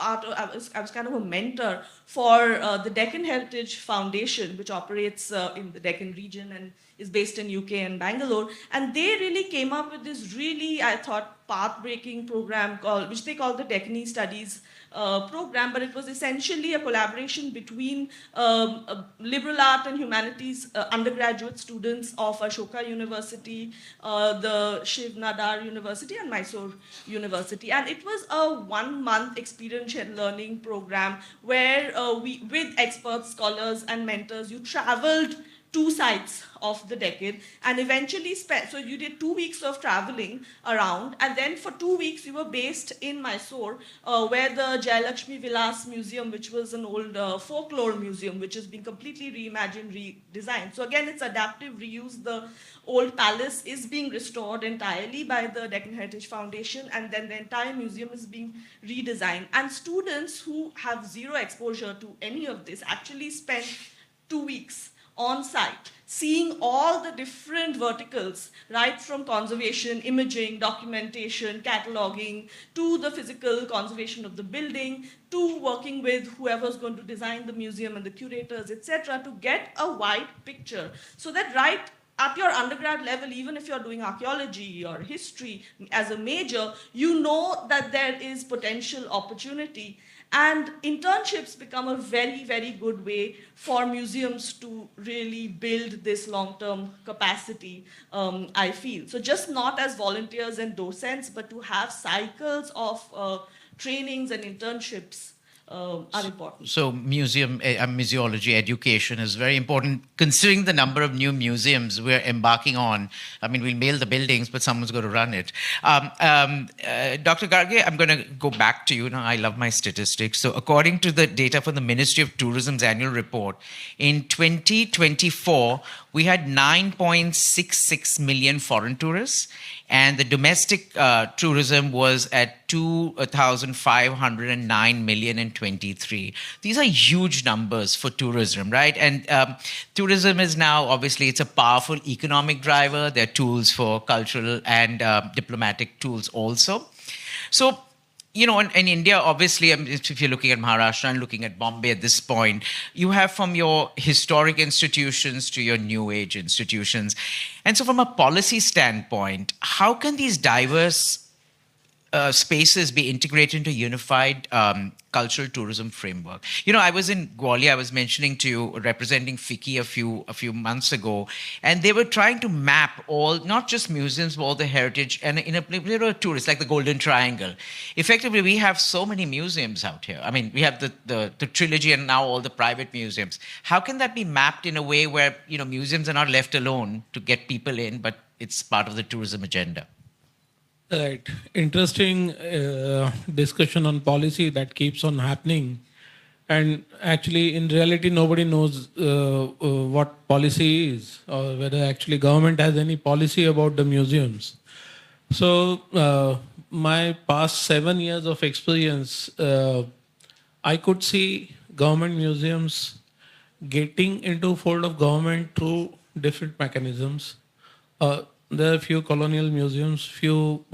Speaker 5: kind of a mentor for the Deccan Heritage Foundation, which operates in the Deccan region and is based in UK and Bangalore. And they really came up with this really, I thought, path-breaking program which they call the Deccanese Studies program, but it was essentially a collaboration between liberal art and humanities undergraduate students of Ashoka University, the Shiv Nadar University, and Mysore University. And it was a 1-month experiential learning program where with experts, scholars, and mentors, you traveled 2 sites of the Deccan, and eventually so you did 2 weeks of traveling around, and then for 2 weeks you were based in Mysore, where the Jayalakshmi Vilas Museum, which was an old folklore museum, which has been completely reimagined, redesigned. So again, it's adaptive reuse. The old palace is being restored entirely by the Deccan Heritage Foundation, and then the entire museum is being redesigned. And students who have zero exposure to any of this actually spend 2 weeks on site, seeing all the different verticals, right from conservation, imaging, documentation, cataloging, to the physical conservation of the building, to working with whoever's going to design the museum and the curators, etc., to get a wide picture. So that right at your undergrad level, even if you're doing archaeology or history as a major, you know that there is potential opportunity. And internships become a very, very good way for museums to really build this long-term capacity, I feel. So just not as volunteers and docents, but to have cycles of trainings and internships are important.
Speaker 2: So museology education is very important, considering the number of new museums we're embarking on. I mean, we'll mail the buildings, but someone's going to run it. Dr. Garge, I'm going to go back to you. Now, I love my statistics. So according to the data from the Ministry of Tourism's annual report, in 2024, we had 9.66 million foreign tourists, and the domestic tourism was at 2,509 million in 23. These are huge numbers for tourism, right? And tourism is now, obviously, it's a powerful economic driver. There are tools for cultural and diplomatic tools also. So, you know, in India, obviously, if you're looking at Maharashtra and looking at Bombay at this point, you have from your historic institutions to your new age institutions. And so from a policy standpoint, how can these diverse spaces be integrated into a unified cultural tourism framework? You know, I was in Gwalior, I was mentioning to you, representing FICCI a few months ago, and they were trying to map all, not just museums, but all the heritage, and in a little tourist, like the Golden Triangle. Effectively, we have so many museums out here. I mean, we have the trilogy and now all the private museums. How can that be mapped in a way where, you know, museums are not left alone to get people in, but it's part of the tourism agenda?
Speaker 3: Right. Interesting discussion on policy that keeps on happening. And actually, in reality, nobody knows what policy is or whether actually government has any policy about the museums. So my past 7 years of experience, I could see government museums getting into fold of government through different mechanisms. There are few colonial museums, few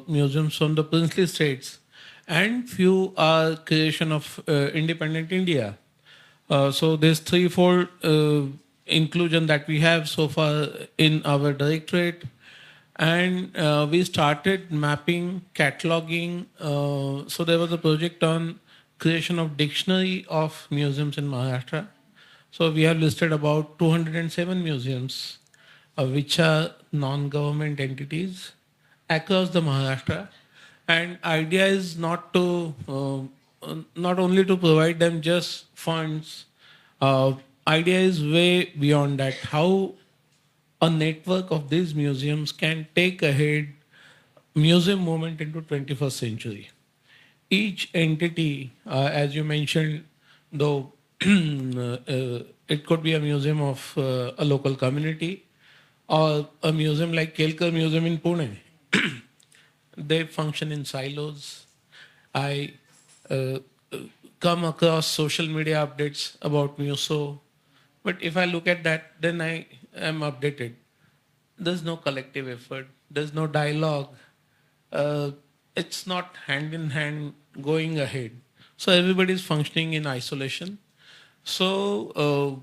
Speaker 3: museums from the princely states, and few are creation of independent India. So this threefold inclusion that we have so far in our directorate, and we started mapping, cataloging. So there was a project on creation of dictionary of museums in Maharashtra. So we have listed about 207 museums, which are non-government entities across the Maharashtra. And idea is not only to provide them just funds. Idea is way beyond that. How a network of these museums can take ahead museum movement into 21st century. Each entity, as you mentioned, though it could be a museum of a local community or a museum like Kelkar Museum in Pune. They function in silos. I uh, come across social media updates about Muso, but if I look at that, then I am updated. There's no collective effort. There's no dialogue. It's not hand in hand going ahead. So everybody's functioning in isolation. So,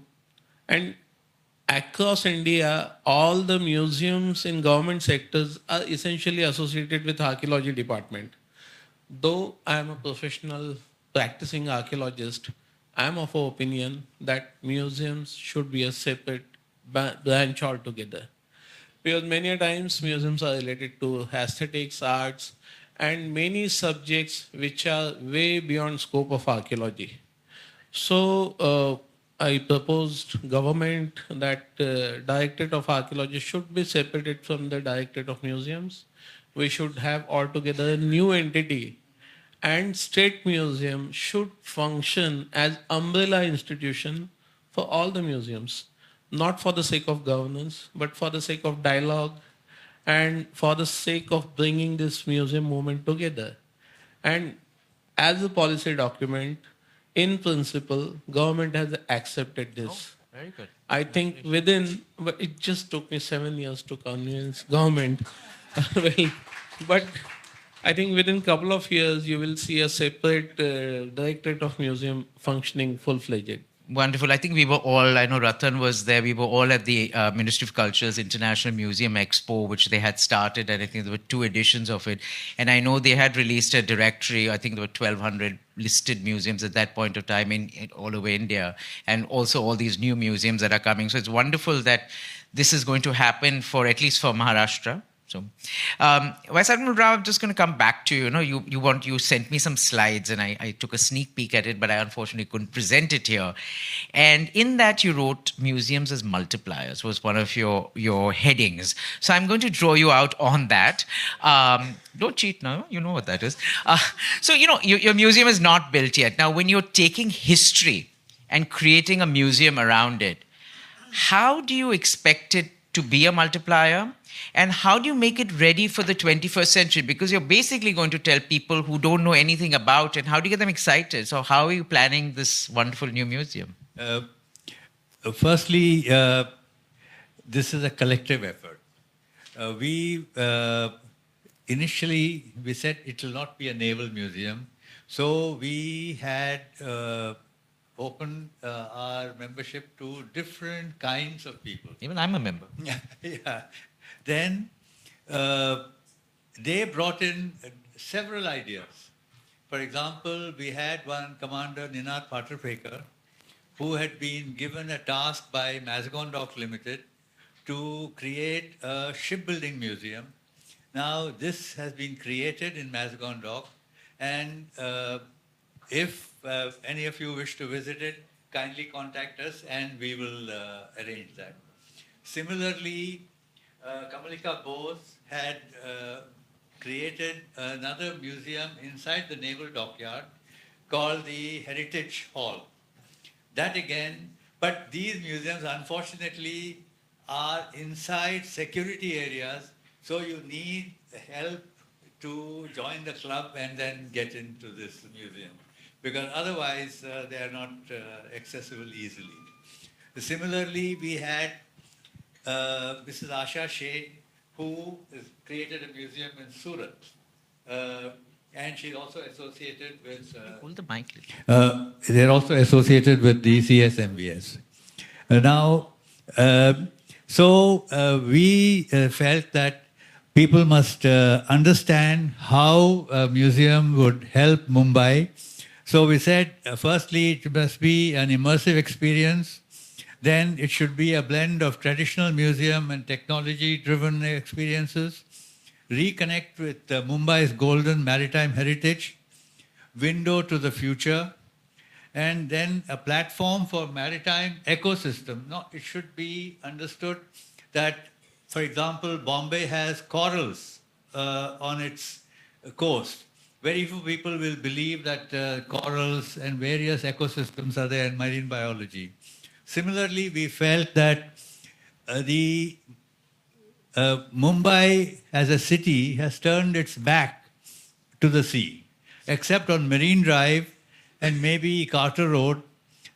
Speaker 3: and across India, all the museums in government sectors are essentially associated with archaeology department. Though I am a professional practicing archaeologist, I am of an opinion that museums should be a separate branch altogether. Because many a times museums are related to aesthetics, arts, and many subjects which are way beyond scope of archaeology. So I proposed government that Directorate of Archaeology should be separated from the Directorate of Museums. We should have altogether a new entity, and State Museum should function as umbrella institution for all the museums, not for the sake of governance, but for the sake of dialogue and for the sake of bringing this museum movement together. And as a policy document, in principle, government has accepted this.
Speaker 2: Very good.
Speaker 3: I think within, but it just took me 7 years to convince government. Well, but I think within couple of years, you will see a separate Directorate of Museum functioning full-fledged.
Speaker 2: Wonderful. I think we were all, I know Ratan was there, we were all at the Ministry of Culture's International Museum Expo, which they had started, and I think there were 2 editions of it. And I know they had released a directory, I think there were 1,200 listed museums at that point of time in all over India, and also all these new museums that are coming. So it's wonderful that this is going to happen for, at least for Maharashtra. So, Vice Admiral Rao, I'm just going to come back to you. You sent me some slides, and I took a sneak peek at it, but I unfortunately couldn't present it here. And in that, you wrote museums as multipliers was one of your headings. So I'm going to draw you out on that. Don't cheat now. You know what that is. So your museum is not built yet. Now, when you're taking history and creating a museum around it, how do you expect it to be a multiplier? And how do you make it ready for the 21st century? Because you're basically going to tell people who don't know anything about it, how do you get them excited? So how are you planning this wonderful new museum?
Speaker 4: Firstly, this is a collective effort. Initially, we said it will not be a naval museum. So we had opened our membership to different kinds of people.
Speaker 2: Even I'm a member.
Speaker 4: Yeah. Then they brought in several ideas. For example, we had one Commander Ninad Patrapekar, who had been given a task by Mazagon Dock Limited to create a shipbuilding museum. Now, this has been created in Mazagon Dock, and if any of you wish to visit it, kindly contact us and we will arrange that. Similarly, Kamalika Bose had created another museum inside the Naval Dockyard called the Heritage Hall. That again, but these museums unfortunately are inside security areas, so you need help to join the club and then get into this museum, because otherwise they are not accessible easily. Similarly, we had Mrs. Asha Sheth, who has created a museum in Surat. And she's also associated with...
Speaker 2: Hold the mic.
Speaker 4: they're also associated with the CSMVS. We felt that people must understand how a museum would help Mumbai. So we said, firstly, it must be an immersive experience. Then it should be a blend of traditional museum and technology-driven experiences. Reconnect with Mumbai's golden maritime heritage, window to the future, and then a platform for maritime ecosystem. No, it should be understood that, for example, Bombay has corals on its coast. Very few people will believe that corals and various ecosystems are there in marine biology. Similarly, we felt that Mumbai as a city has turned its back to the sea. Except on Marine Drive and maybe Carter Road,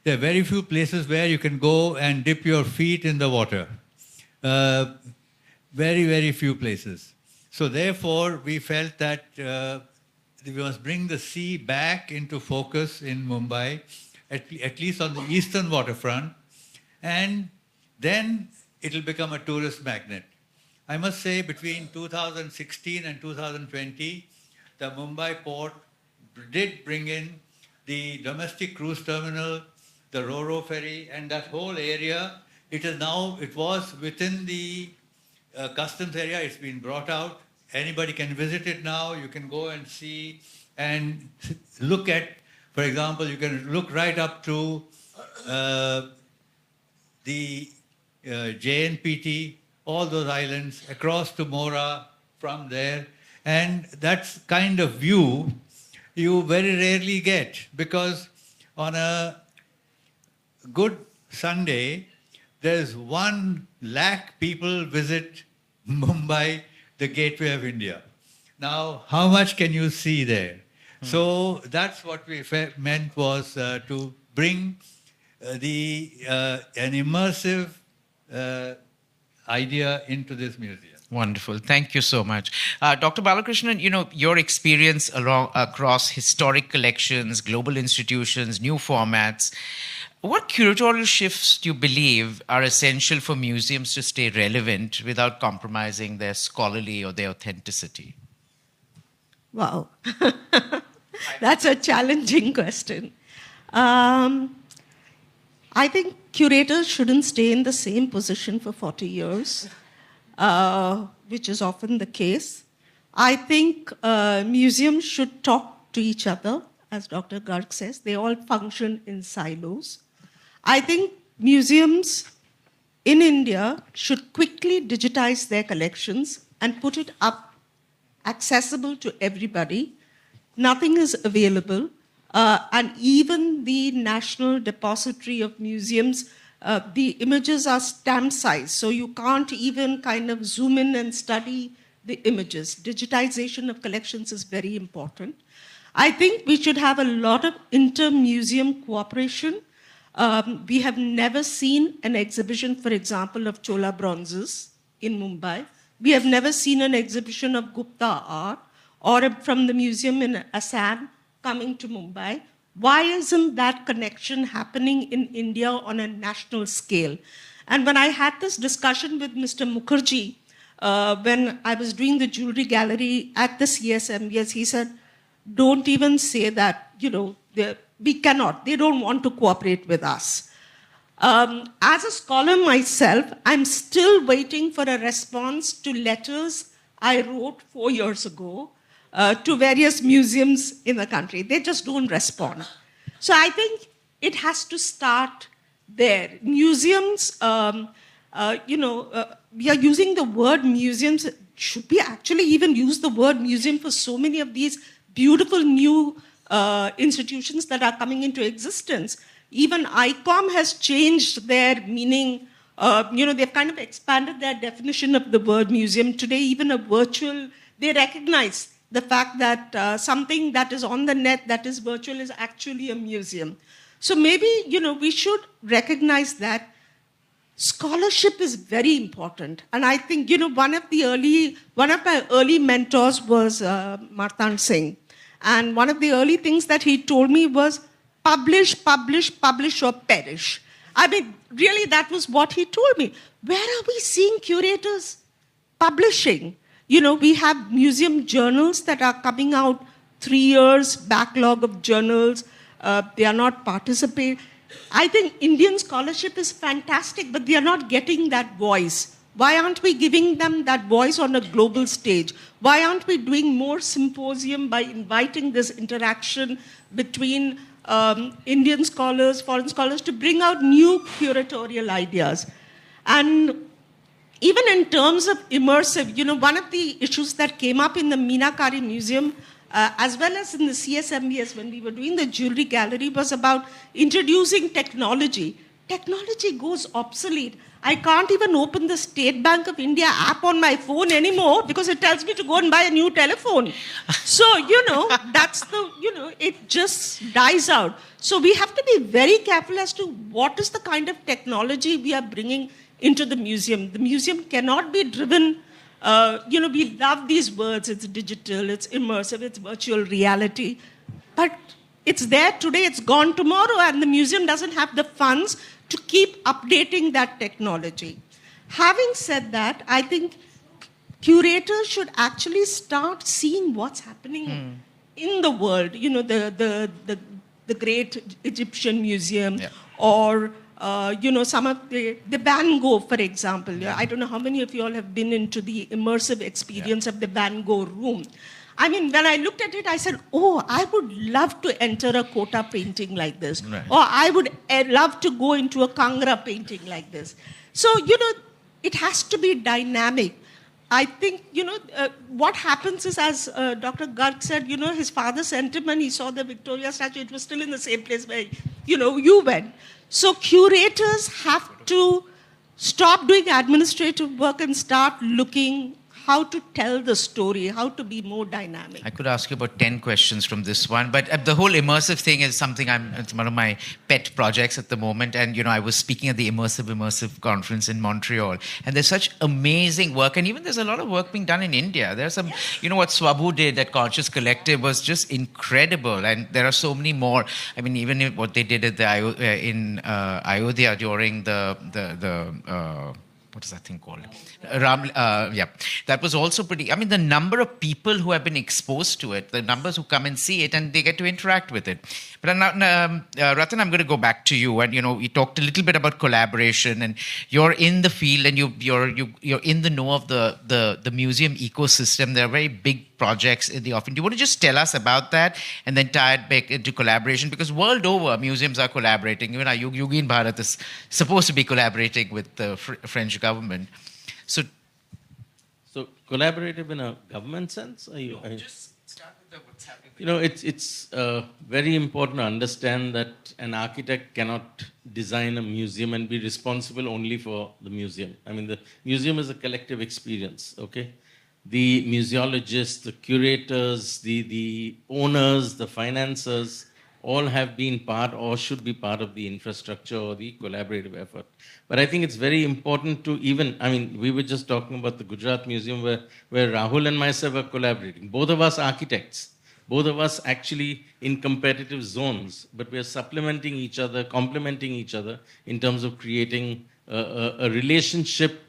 Speaker 4: there are very few places where you can go and dip your feet in the water. Very, very few places. So therefore, we felt that we must bring the sea back into focus in Mumbai, at least on the eastern waterfront, and then it will become a tourist magnet. I must say, between 2016 and 2020, the Mumbai port did bring in the domestic cruise terminal, the Ro-Ro ferry, and that whole area. It was within the customs area. It's been brought out. Anybody can visit it now. You can go and see and look at, for example, you can look right up to the JNPT, all those islands, across to Mora from there. And that's kind of view you very rarely get, because on a good Sunday, there's 1 lakh people visit Mumbai, the gateway of India. Now, how much can you see there? So that's what we meant was to bring an immersive idea into this museum.
Speaker 2: Wonderful. Thank you so much. Dr. Balakrishnan, your experience across historic collections, global institutions, new formats, what curatorial shifts do you believe are essential for museums to stay relevant without compromising their scholarly or their authenticity?
Speaker 5: Wow. That's a challenging question. I think curators shouldn't stay in the same position for 40 years. Which is often the case. I think museums should talk to each other, as Dr. Garg says. They all function in silos. I think museums in India should quickly digitize their collections and put it up accessible to everybody. Nothing is available. And even the National Depository of Museums, the images are stamp size, so you can't even kind of zoom in and study the images. Digitization of collections is very important. I think we should have a lot of inter-museum cooperation. We have never seen an exhibition, for example, of Chola bronzes in Mumbai. We have never seen an exhibition of Gupta art or from the museum in Assam coming to Mumbai. Why isn't that connection happening in India on a national scale? And when I had this discussion with Mr. Mukherjee, when I was doing the jewelry gallery at the CSMVS, he said, don't even say that, we cannot, they don't want to cooperate with us. As a scholar myself, I'm still waiting for a response to letters I wrote 4 years ago to various museums in the country. They just don't respond. So I think it has to start there. Museums, we are using the word museums. Should we actually even use the word museum for so many of these beautiful new institutions that are coming into existence? Even ICOM has changed their meaning. They've kind of expanded their definition of the word museum. Today, even a virtual, they recognize the fact that something that is on the net, that is virtual, is actually a museum. So maybe, we should recognize that scholarship is very important. And I think, one of my early mentors was Martan Singh. And one of the early things that he told me was, publish, publish, publish or perish. I mean, really, that was what he told me. Where are we seeing curators publishing? We have museum journals that are coming out 3 years, backlog of journals. They are not participating. I think Indian scholarship is fantastic, but they are not getting that voice. Why aren't we giving them that voice on a global stage? Why aren't we doing more symposium by inviting this interaction between Indian scholars, foreign scholars, to bring out new curatorial ideas? And even in terms of immersive, one of the issues that came up in the Meenakari Museum, as well as in the CSMBS when we were doing the jewelry gallery, was about introducing technology. Technology goes obsolete. I can't even open the State Bank of India app on my phone anymore because it tells me to go and buy a new telephone. So, that's it just dies out. So we have to be very careful as to what is the kind of technology we are bringing into the museum. The museum cannot be driven, we love these words, it's digital, it's immersive, it's virtual reality, but it's there today, it's gone tomorrow, and the museum doesn't have the funds to keep updating that technology. Having said that, I think curators should actually start seeing what's happening in the world. The great Egyptian museum, or some of the Van Gogh, for example. I don't know how many of you all have been into the immersive experience of the Van Gogh room. I mean, when I looked at it, I said, I would love to enter a Kota painting like this. Right. Or I would love to go into a Kangra painting like this. So, it has to be dynamic. I think, what happens is, as Dr. Garg said, his father sent him and he saw the Victoria statue. It was still in the same place where, you went. So curators have to stop doing administrative work and start looking how to tell the story, how to be more dynamic.
Speaker 2: I could ask you about 10 questions from this one, but the whole immersive thing is something it's one of my pet projects at the moment. And, I was speaking at the Immersive Conference in Montreal, and there's such amazing work. And even there's a lot of work being done in India. There's some, what Swabhu did at Conscious Collective was just incredible. And there are so many more. I mean, even what they did at in Ayodhya during the what is that thing called? That was also pretty. I mean, the number of people who have been exposed to it, the numbers who come and see it, and they get to interact with it. But Ratan, I'm going to go back to you. And you talked a little bit about collaboration, and you're in the field, and you're in the know of the museum ecosystem. There are very big projects in the offing. Do you want to just tell us about that, and then tie it back into collaboration? Because world over, museums are collaborating. Even our Yugin Bharat is supposed to be collaborating with the French government. So
Speaker 6: collaborative in a government sense?
Speaker 2: Just start with what's happening.
Speaker 6: It's very important to understand that an architect cannot design a museum and be responsible only for the museum. I mean, the museum is a collective experience, okay? The museologists, the curators, the owners, the financiers, all have been part or should be part of the infrastructure or the collaborative effort. But I think it's very important to we were just talking about the Gujarat Museum where Rahul and myself are collaborating. Both of us architects, both of us actually in competitive zones, but we are supplementing each other, complementing each other in terms of creating a relationship.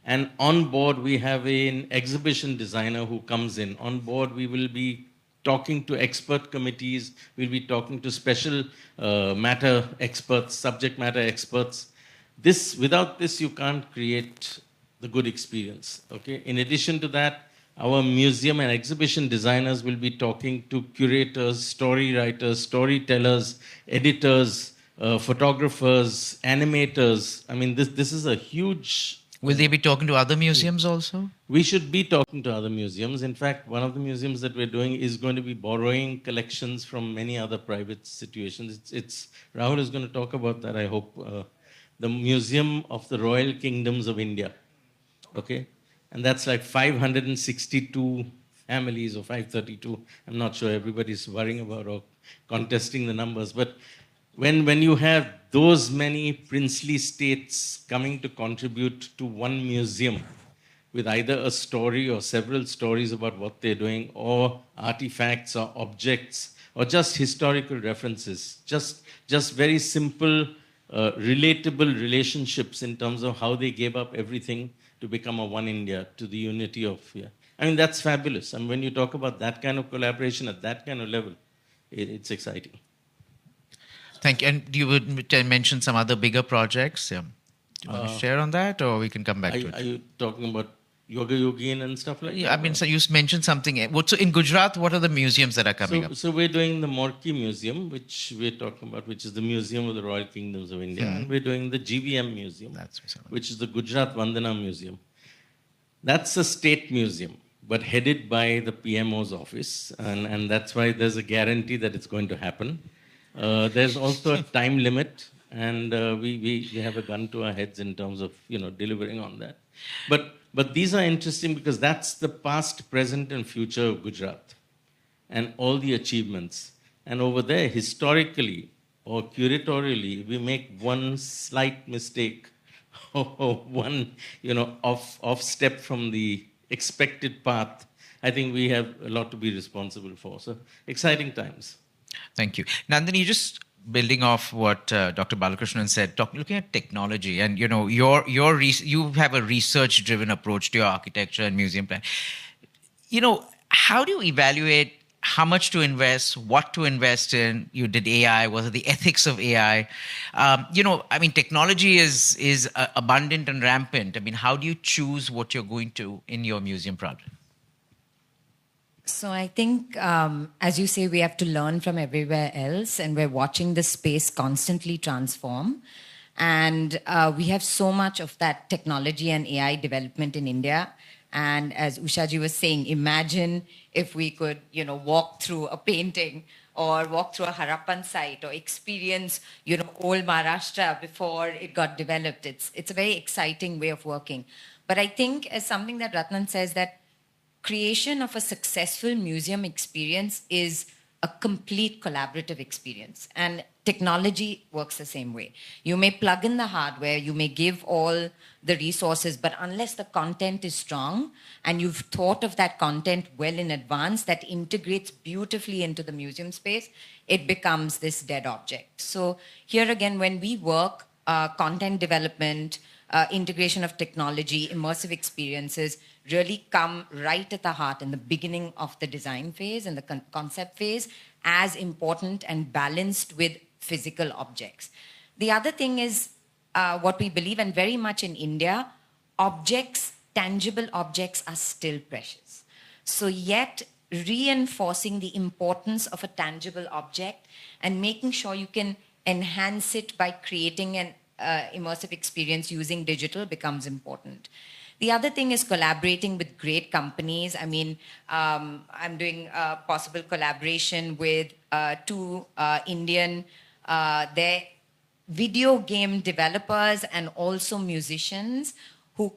Speaker 6: And on board, we have an exhibition designer who comes in. On board, we will be talking to expert committees, we'll be talking to special matter experts, subject matter experts. Without this, you can't create the good experience, okay? In addition to that, our museum and exhibition designers will be talking to curators, story writers, storytellers, editors, photographers, animators. I mean, this is a huge...
Speaker 2: Will they be talking to other museums also?
Speaker 6: We should be talking to other museums. In fact, one of the museums that we're doing is going to be borrowing collections from many other private situations. Rahul is going to talk about that, I hope. The Museum of the Royal Kingdoms of India. Okay? And that's like 562 families or 532. I'm not sure everybody's worrying about or contesting the numbers, but when you have those many princely states coming to contribute to one museum with either a story or several stories about what they're doing, or artifacts or objects, or just historical references, just very simple, relatable relationships in terms of how they gave up everything to become a one India, to the unity of, yeah. I mean, that's fabulous. And when you talk about that kind of collaboration at that kind of level, it's exciting.
Speaker 2: Thank you. And you would mention some other bigger projects. Yeah. Do you want to share on that, or we can come back to it?
Speaker 6: Are you talking about Yoga Yogin and stuff like that?
Speaker 2: Yeah, I mean, so you mentioned something. So in Gujarat, what are the museums that are coming up?
Speaker 6: So we're doing the Morki Museum, which we're talking about, which is the Museum of the Royal Kingdoms of India. And we're doing the GVM Museum, which is the Gujarat Vandana Museum. That's a state museum, but headed by the PMO's office. And that's why there's a guarantee that it's going to happen. There's also a time limit, and we have a gun to our heads in terms of delivering on that. But these are interesting because that's the past, present, and future of Gujarat, and all the achievements. And over there, historically or curatorially, we make one slight mistake or one off step from the expected path. I think we have a lot to be responsible for. So exciting times.
Speaker 2: Thank you. Nandini, just building off what Dr. Balakrishnan said, looking at technology, and you have a research-driven approach to your architecture and museum plan. How do you evaluate how much to invest, what to invest in? You did AI. Was it the ethics of AI? Technology is abundant and rampant. I mean, how do you choose what you're going to in your museum project?
Speaker 7: So I think, as you say, we have to learn from everywhere else, and we're watching the space constantly transform. And we have so much of that technology and AI development in India. And as Ushaji was saying, imagine if we could, walk through a painting or walk through a Harappan site or experience, old Maharashtra before it got developed. It's a very exciting way of working. But I think, as something that Ratnan says, that creation of a successful museum experience is a complete collaborative experience. And technology works the same way. You may plug in the hardware, you may give all the resources, but unless the content is strong and you've thought of that content well in advance that integrates beautifully into the museum space, it becomes this dead object. So here again, when we work, content development, integration of technology, immersive experiences really come right at the heart in the beginning of the design phase and the concept phase, as important and balanced with physical objects. The other thing is what we believe, and very much in India, objects, tangible objects are still precious. So yet reinforcing the importance of a tangible object and making sure you can enhance it by creating an immersive experience using digital becomes important. The other thing is collaborating with great companies. I mean, I'm doing a possible collaboration with two Indian, they're video game developers and also musicians who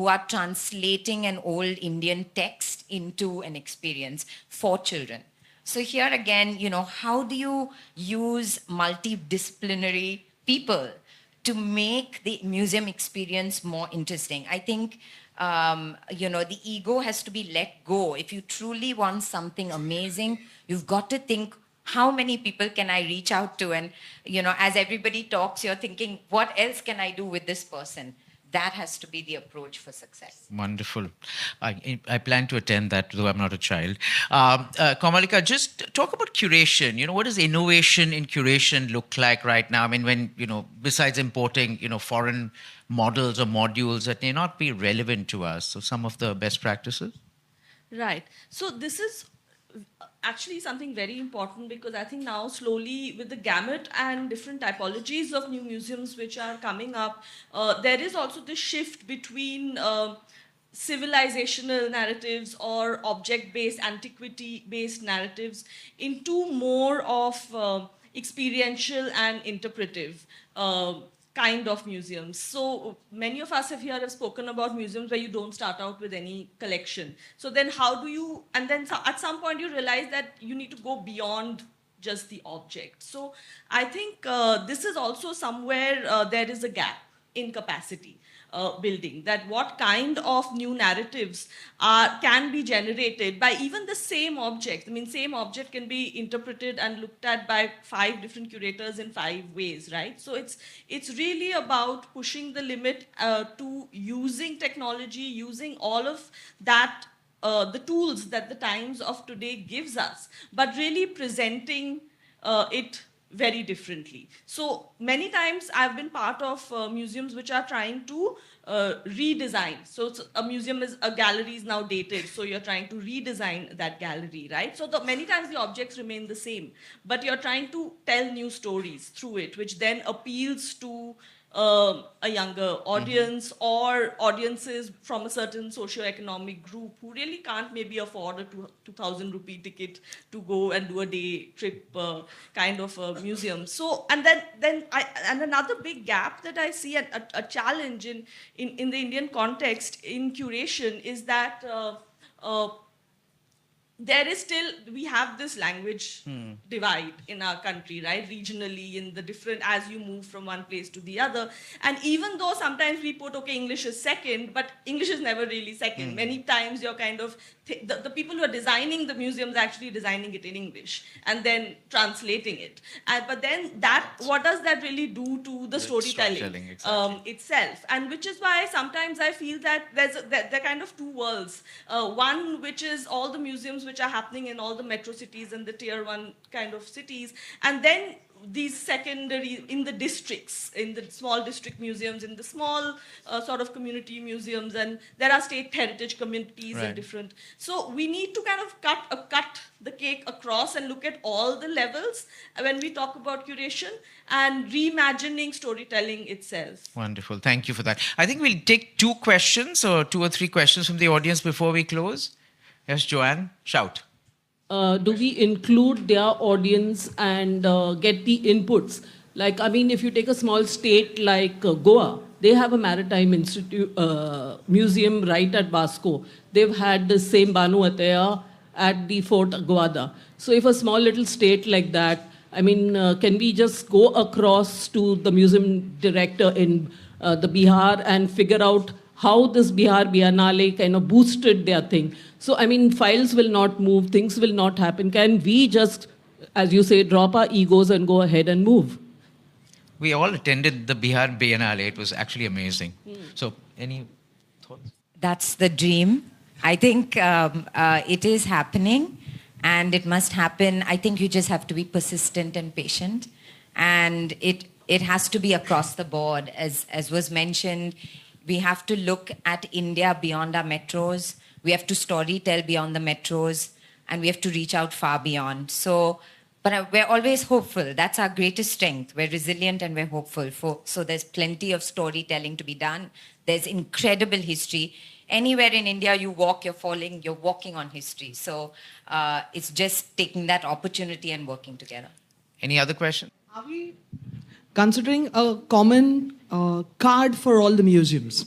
Speaker 7: are translating an old Indian text into an experience for children. So here again, how do you use multidisciplinary people to make the museum experience more interesting? I think, the ego has to be let go. If you truly want something amazing, you've got to think, how many people can I reach out to? And, as everybody talks, you're thinking, what else can I do with this person? That has to be the approach for success.
Speaker 2: Wonderful. I plan to attend that, though I'm not a child. Komalika, just talk about curation. What does innovation in curation look like right now? I mean, when, besides importing, foreign models or modules that may not be relevant to us. So some of the best practices?
Speaker 5: Right. So this is actually something very important, because I think now slowly with the gamut and different typologies of new museums which are coming up, there is also this shift between civilizational narratives or object-based, antiquity-based narratives into more of experiential and interpretive kind of museums. So many of us here have spoken about museums where you don't start out with any collection. So then how do you, and then at some point you realize that you need to go beyond just the object. So I think this is also somewhere there is a gap in capacity. Building, that what kind of new narratives can be generated by even the same object. I mean, same object can be interpreted and looked at by 5 different curators in 5 ways, right? So it's really about pushing the limit to using technology, using all of that, the tools that the times of today gives us, but really presenting it very differently. So many times I've been part of museums which are trying to redesign. So a museum a gallery is now dated, so you're trying to redesign that gallery, right? So many times the objects remain the same, but you're trying to tell new stories through it, which then appeals to a younger audience or audiences from a certain socio-economic group who really can't maybe afford a 2,000 rupee ticket to go and do a day trip kind of a museum. So, and another big gap that I see, a challenge in the Indian context in curation is that there is still, we have this language divide in our country, right? Regionally, in the different, as you move from one place to the other. And even though sometimes we put, okay, English is second, but English is never really second. Many times you're kind of, the people who are designing the museums are actually designing it in English and then translating it. But then what does that really do to the storytelling
Speaker 2: exactly.
Speaker 5: itself? And which is why sometimes I feel that there are kind of 2 worlds. One, which is all the museums which are happening in all the metro cities and the tier 1 kind of cities, and then these secondary in the districts, in the small district museums, in the small sort of community museums, and there are state heritage communities and different. So we need to kind of cut the cake across and look at all the levels when we talk about curation and reimagining storytelling itself.
Speaker 2: Wonderful. Thank you for that. I think we'll take 2 questions or 2 or 3 questions from the audience before we close. Yes, Joanne, shout.
Speaker 8: Do we include their audience and get the inputs? Like, I mean, if you take a small state like Goa, they have a maritime museum right at Vasco. They've had the same Banu Ataya at the Fort Aguada. So if a small little state like that, I mean, can we just go across to the museum director in the Bihar and figure out how this Bihar Biennale kind of boosted their thing? So, I mean, files will not move, things will not happen. Can we just, as you say, drop our egos and go ahead and move?
Speaker 2: We all attended the Bihar Biennale. It was actually amazing. So, any thoughts?
Speaker 7: That's the dream. I think it is happening and it must happen. I think you just have to be persistent and patient. And it has to be across the board. As was mentioned, we have to look at India beyond our metros. We have to storytell beyond the metros. And we have to reach out far beyond. So, but we're always hopeful. That's our greatest strength. We're resilient and we're hopeful. So there's plenty of storytelling to be done. There's incredible history. Anywhere in India you walk, you're walking on history. So it's just taking that opportunity and working together.
Speaker 2: Any other question?
Speaker 9: Are we considering a common card for all the museums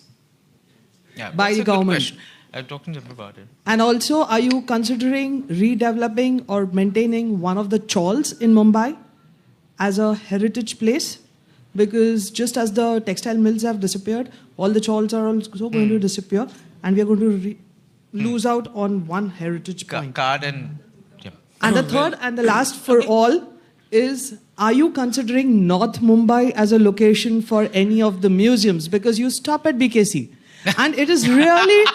Speaker 9: by the government?
Speaker 2: Question. I'm talking to them about it.
Speaker 9: And also, are you considering redeveloping or maintaining one of the chawls in Mumbai as a heritage place? Because just as the textile mills have disappeared, all the chawls are also going to disappear, and we are going to lose out on one heritage point.
Speaker 2: Card and... Yeah.
Speaker 9: And the third and the last for all is, are you considering North Mumbai as a location for any of the museums? Because you stop at BKC. And it is really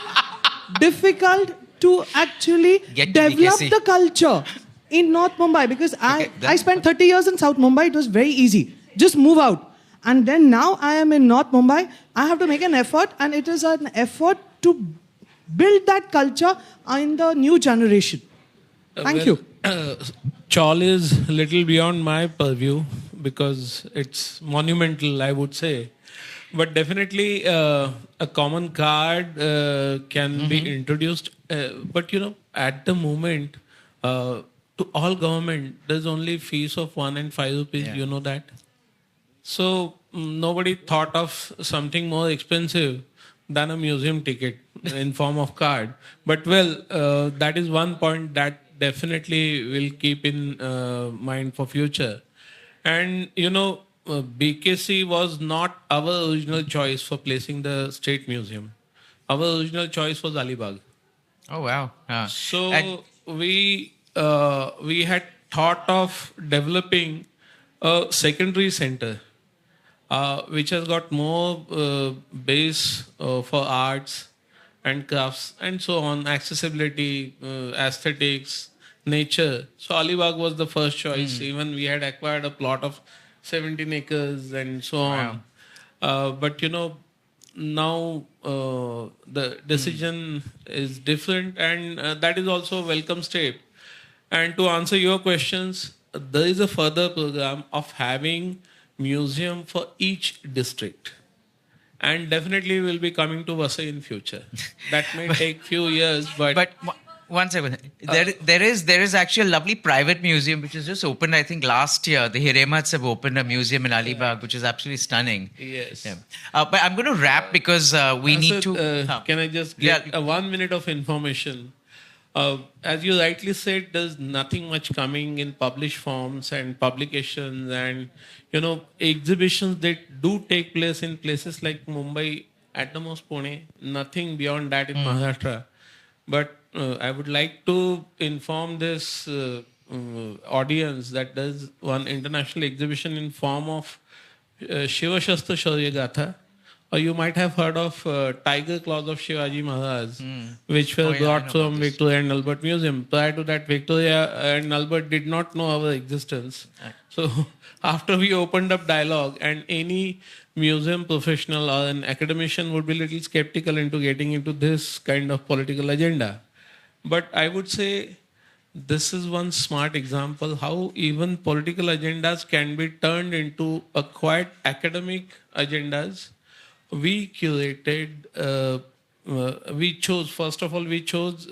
Speaker 9: difficult to actually develop the culture in North Mumbai. Because I spent 30 years in South Mumbai. It was very easy. Just move out. And then now I am in North Mumbai. I have to make an effort. And it is an effort to build that culture in the new generation. Thank you.
Speaker 3: Chawl is a little beyond my purview because it's monumental, I would say. But definitely a common card can be introduced. But, you know, at the moment, to all government, there's only fees of 1 and 5 rupees, you know that. So nobody thought of something more expensive than a museum ticket in form of card. But well, that is one point that definitely will keep in mind for future. And BKC was not our original choice for placing the State Museum. Our original choice was Alibag.
Speaker 2: Oh, wow.
Speaker 3: So
Speaker 2: And-
Speaker 3: we had thought of developing a secondary center, which has got more base for arts and crafts and so on, accessibility, aesthetics, nature. So Alibag was the first choice. Even we had acquired a plot of 17 acres and so on. But now the decision is different, and that is also a welcome step. And to answer your questions, there is a further program of having museum for each district, and definitely will be coming to Vasai in future. That may take few years, but
Speaker 2: one second. There is actually a lovely private museum which has just opened, I think, last year. The Hiremats have opened a museum in Alibag, which is absolutely stunning.
Speaker 3: yes.
Speaker 2: Yeah. But I'm going to wrap because we need to.
Speaker 3: Can I just get 1 minute of information? As you rightly said, there's nothing much coming in published forms and publications, and exhibitions that do take place in places like Mumbai, at the most Pune. Nothing beyond that in Maharashtra. But I would like to inform this audience that there's one international exhibition in form of Shiva Shastra Shaurya Gatha. Or you might have heard of Tiger Claws of Shivaji Maharaj, which were brought from Victoria and Albert Museum. Prior to that, Victoria and Albert did not know our existence. So after we opened up dialogue, and any museum professional or an academician would be a little skeptical into getting into this kind of political agenda. But I would say this is one smart example how even political agendas can be turned into a quite academic agendas. We curated, first of all, we chose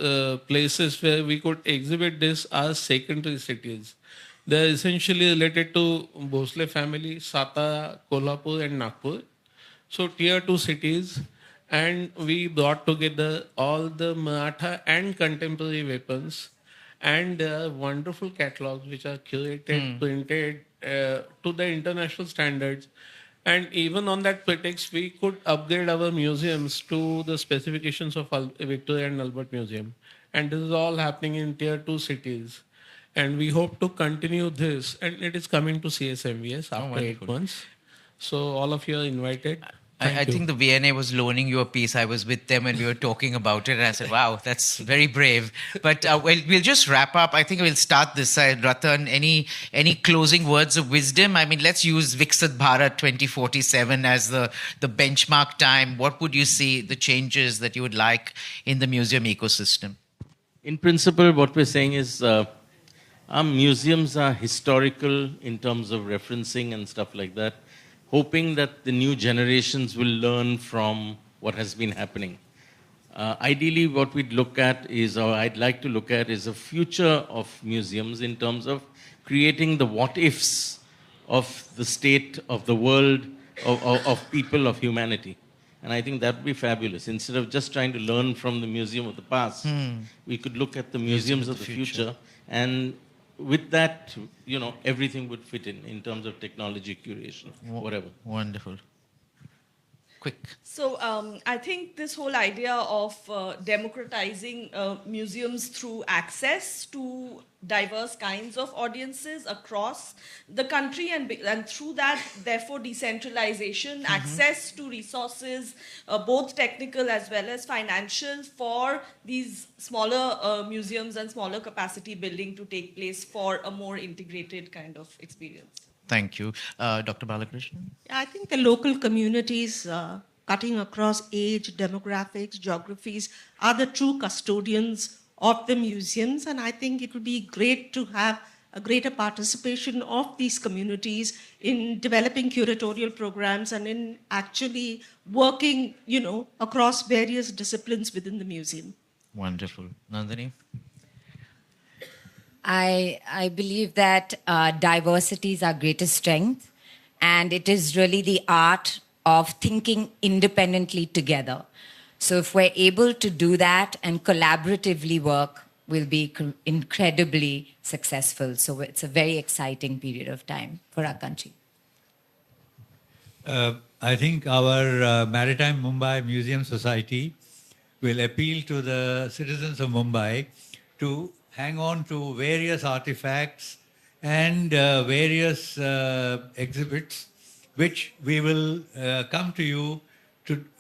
Speaker 3: places where we could exhibit this as secondary cities. They're essentially related to Bhosle family, Satara, Kolhapur and Nagpur. So tier 2 cities, and we brought together all the Maratha and contemporary weapons, and wonderful catalogs which are curated, printed to the international standards. And even on that pretext, we could upgrade our museums to the specifications of Victoria and Albert Museum. And this is all happening in tier 2 cities. And we hope to continue this. And it is coming to CSMVS after 8 months. So all of you are invited.
Speaker 2: I think the VNA was loaning you a piece. I was with them and we were talking about it. And I said, wow, that's very brave. But we'll just wrap up. I think we'll start this side. Ratan, any closing words of wisdom? I mean, let's use Viksit Bharat 2047 as the benchmark time. What would you see the changes that you would like in the museum ecosystem?
Speaker 6: In principle, what we're saying is our museums are historical in terms of referencing and stuff like that, hoping that the new generations will learn from what has been happening. Ideally, what we'd look at is, or I'd like to look at, is a future of museums in terms of creating the what-ifs of the state, of the world, of people, of humanity. And I think that would be fabulous. Instead of just trying to learn from the museum of the past, we could look at the museums of the future. And with that, everything would fit in terms of technology, curation, whatever.
Speaker 2: Wonderful. Quick.
Speaker 5: So I think this whole idea of democratizing museums through access to diverse kinds of audiences across the country, and through that, therefore, decentralization, access to resources, both technical as well as financial, for these smaller museums and smaller capacity building to take place for a more integrated kind of experience.
Speaker 2: Thank you. Dr. Balakrishnan?
Speaker 5: I think the local communities, cutting across age, demographics, geographies, are the true custodians of the museums. And I think it would be great to have a greater participation of these communities in developing curatorial programs and in actually working, across various disciplines within the museum.
Speaker 2: Wonderful. Nandini?
Speaker 7: I believe that diversity is our greatest strength, And it is really the art of thinking independently together. So if we're able to do that and collaboratively work, we'll be incredibly successful. So it's a very exciting period of time for our country.
Speaker 4: I think our Maritime Mumbai Museum Society will appeal to the citizens of Mumbai to hang on to various artifacts and various exhibits, which we will come to you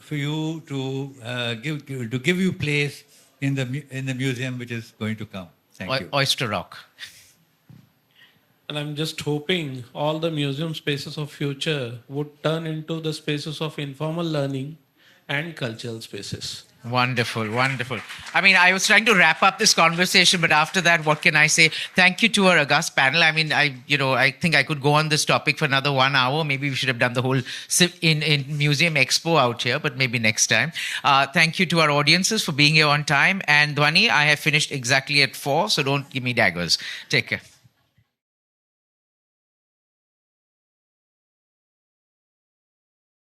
Speaker 4: for you to give you place in the museum which is going to come. Thank you.
Speaker 2: Oyster Rock.
Speaker 3: And I'm just hoping all the museum spaces of future would turn into the spaces of informal learning and cultural spaces.
Speaker 2: Wonderful, wonderful. I mean, I was trying to wrap up this conversation, but after that, what can I say? Thank you to our august panel. I mean, I think I could go on this topic for another 1 hour. Maybe we should have done the whole in Museum Expo out here, but maybe next time. Thank you to our audiences for being here on time. And Dhwani, I have finished exactly at 4, so don't give me daggers. Take care.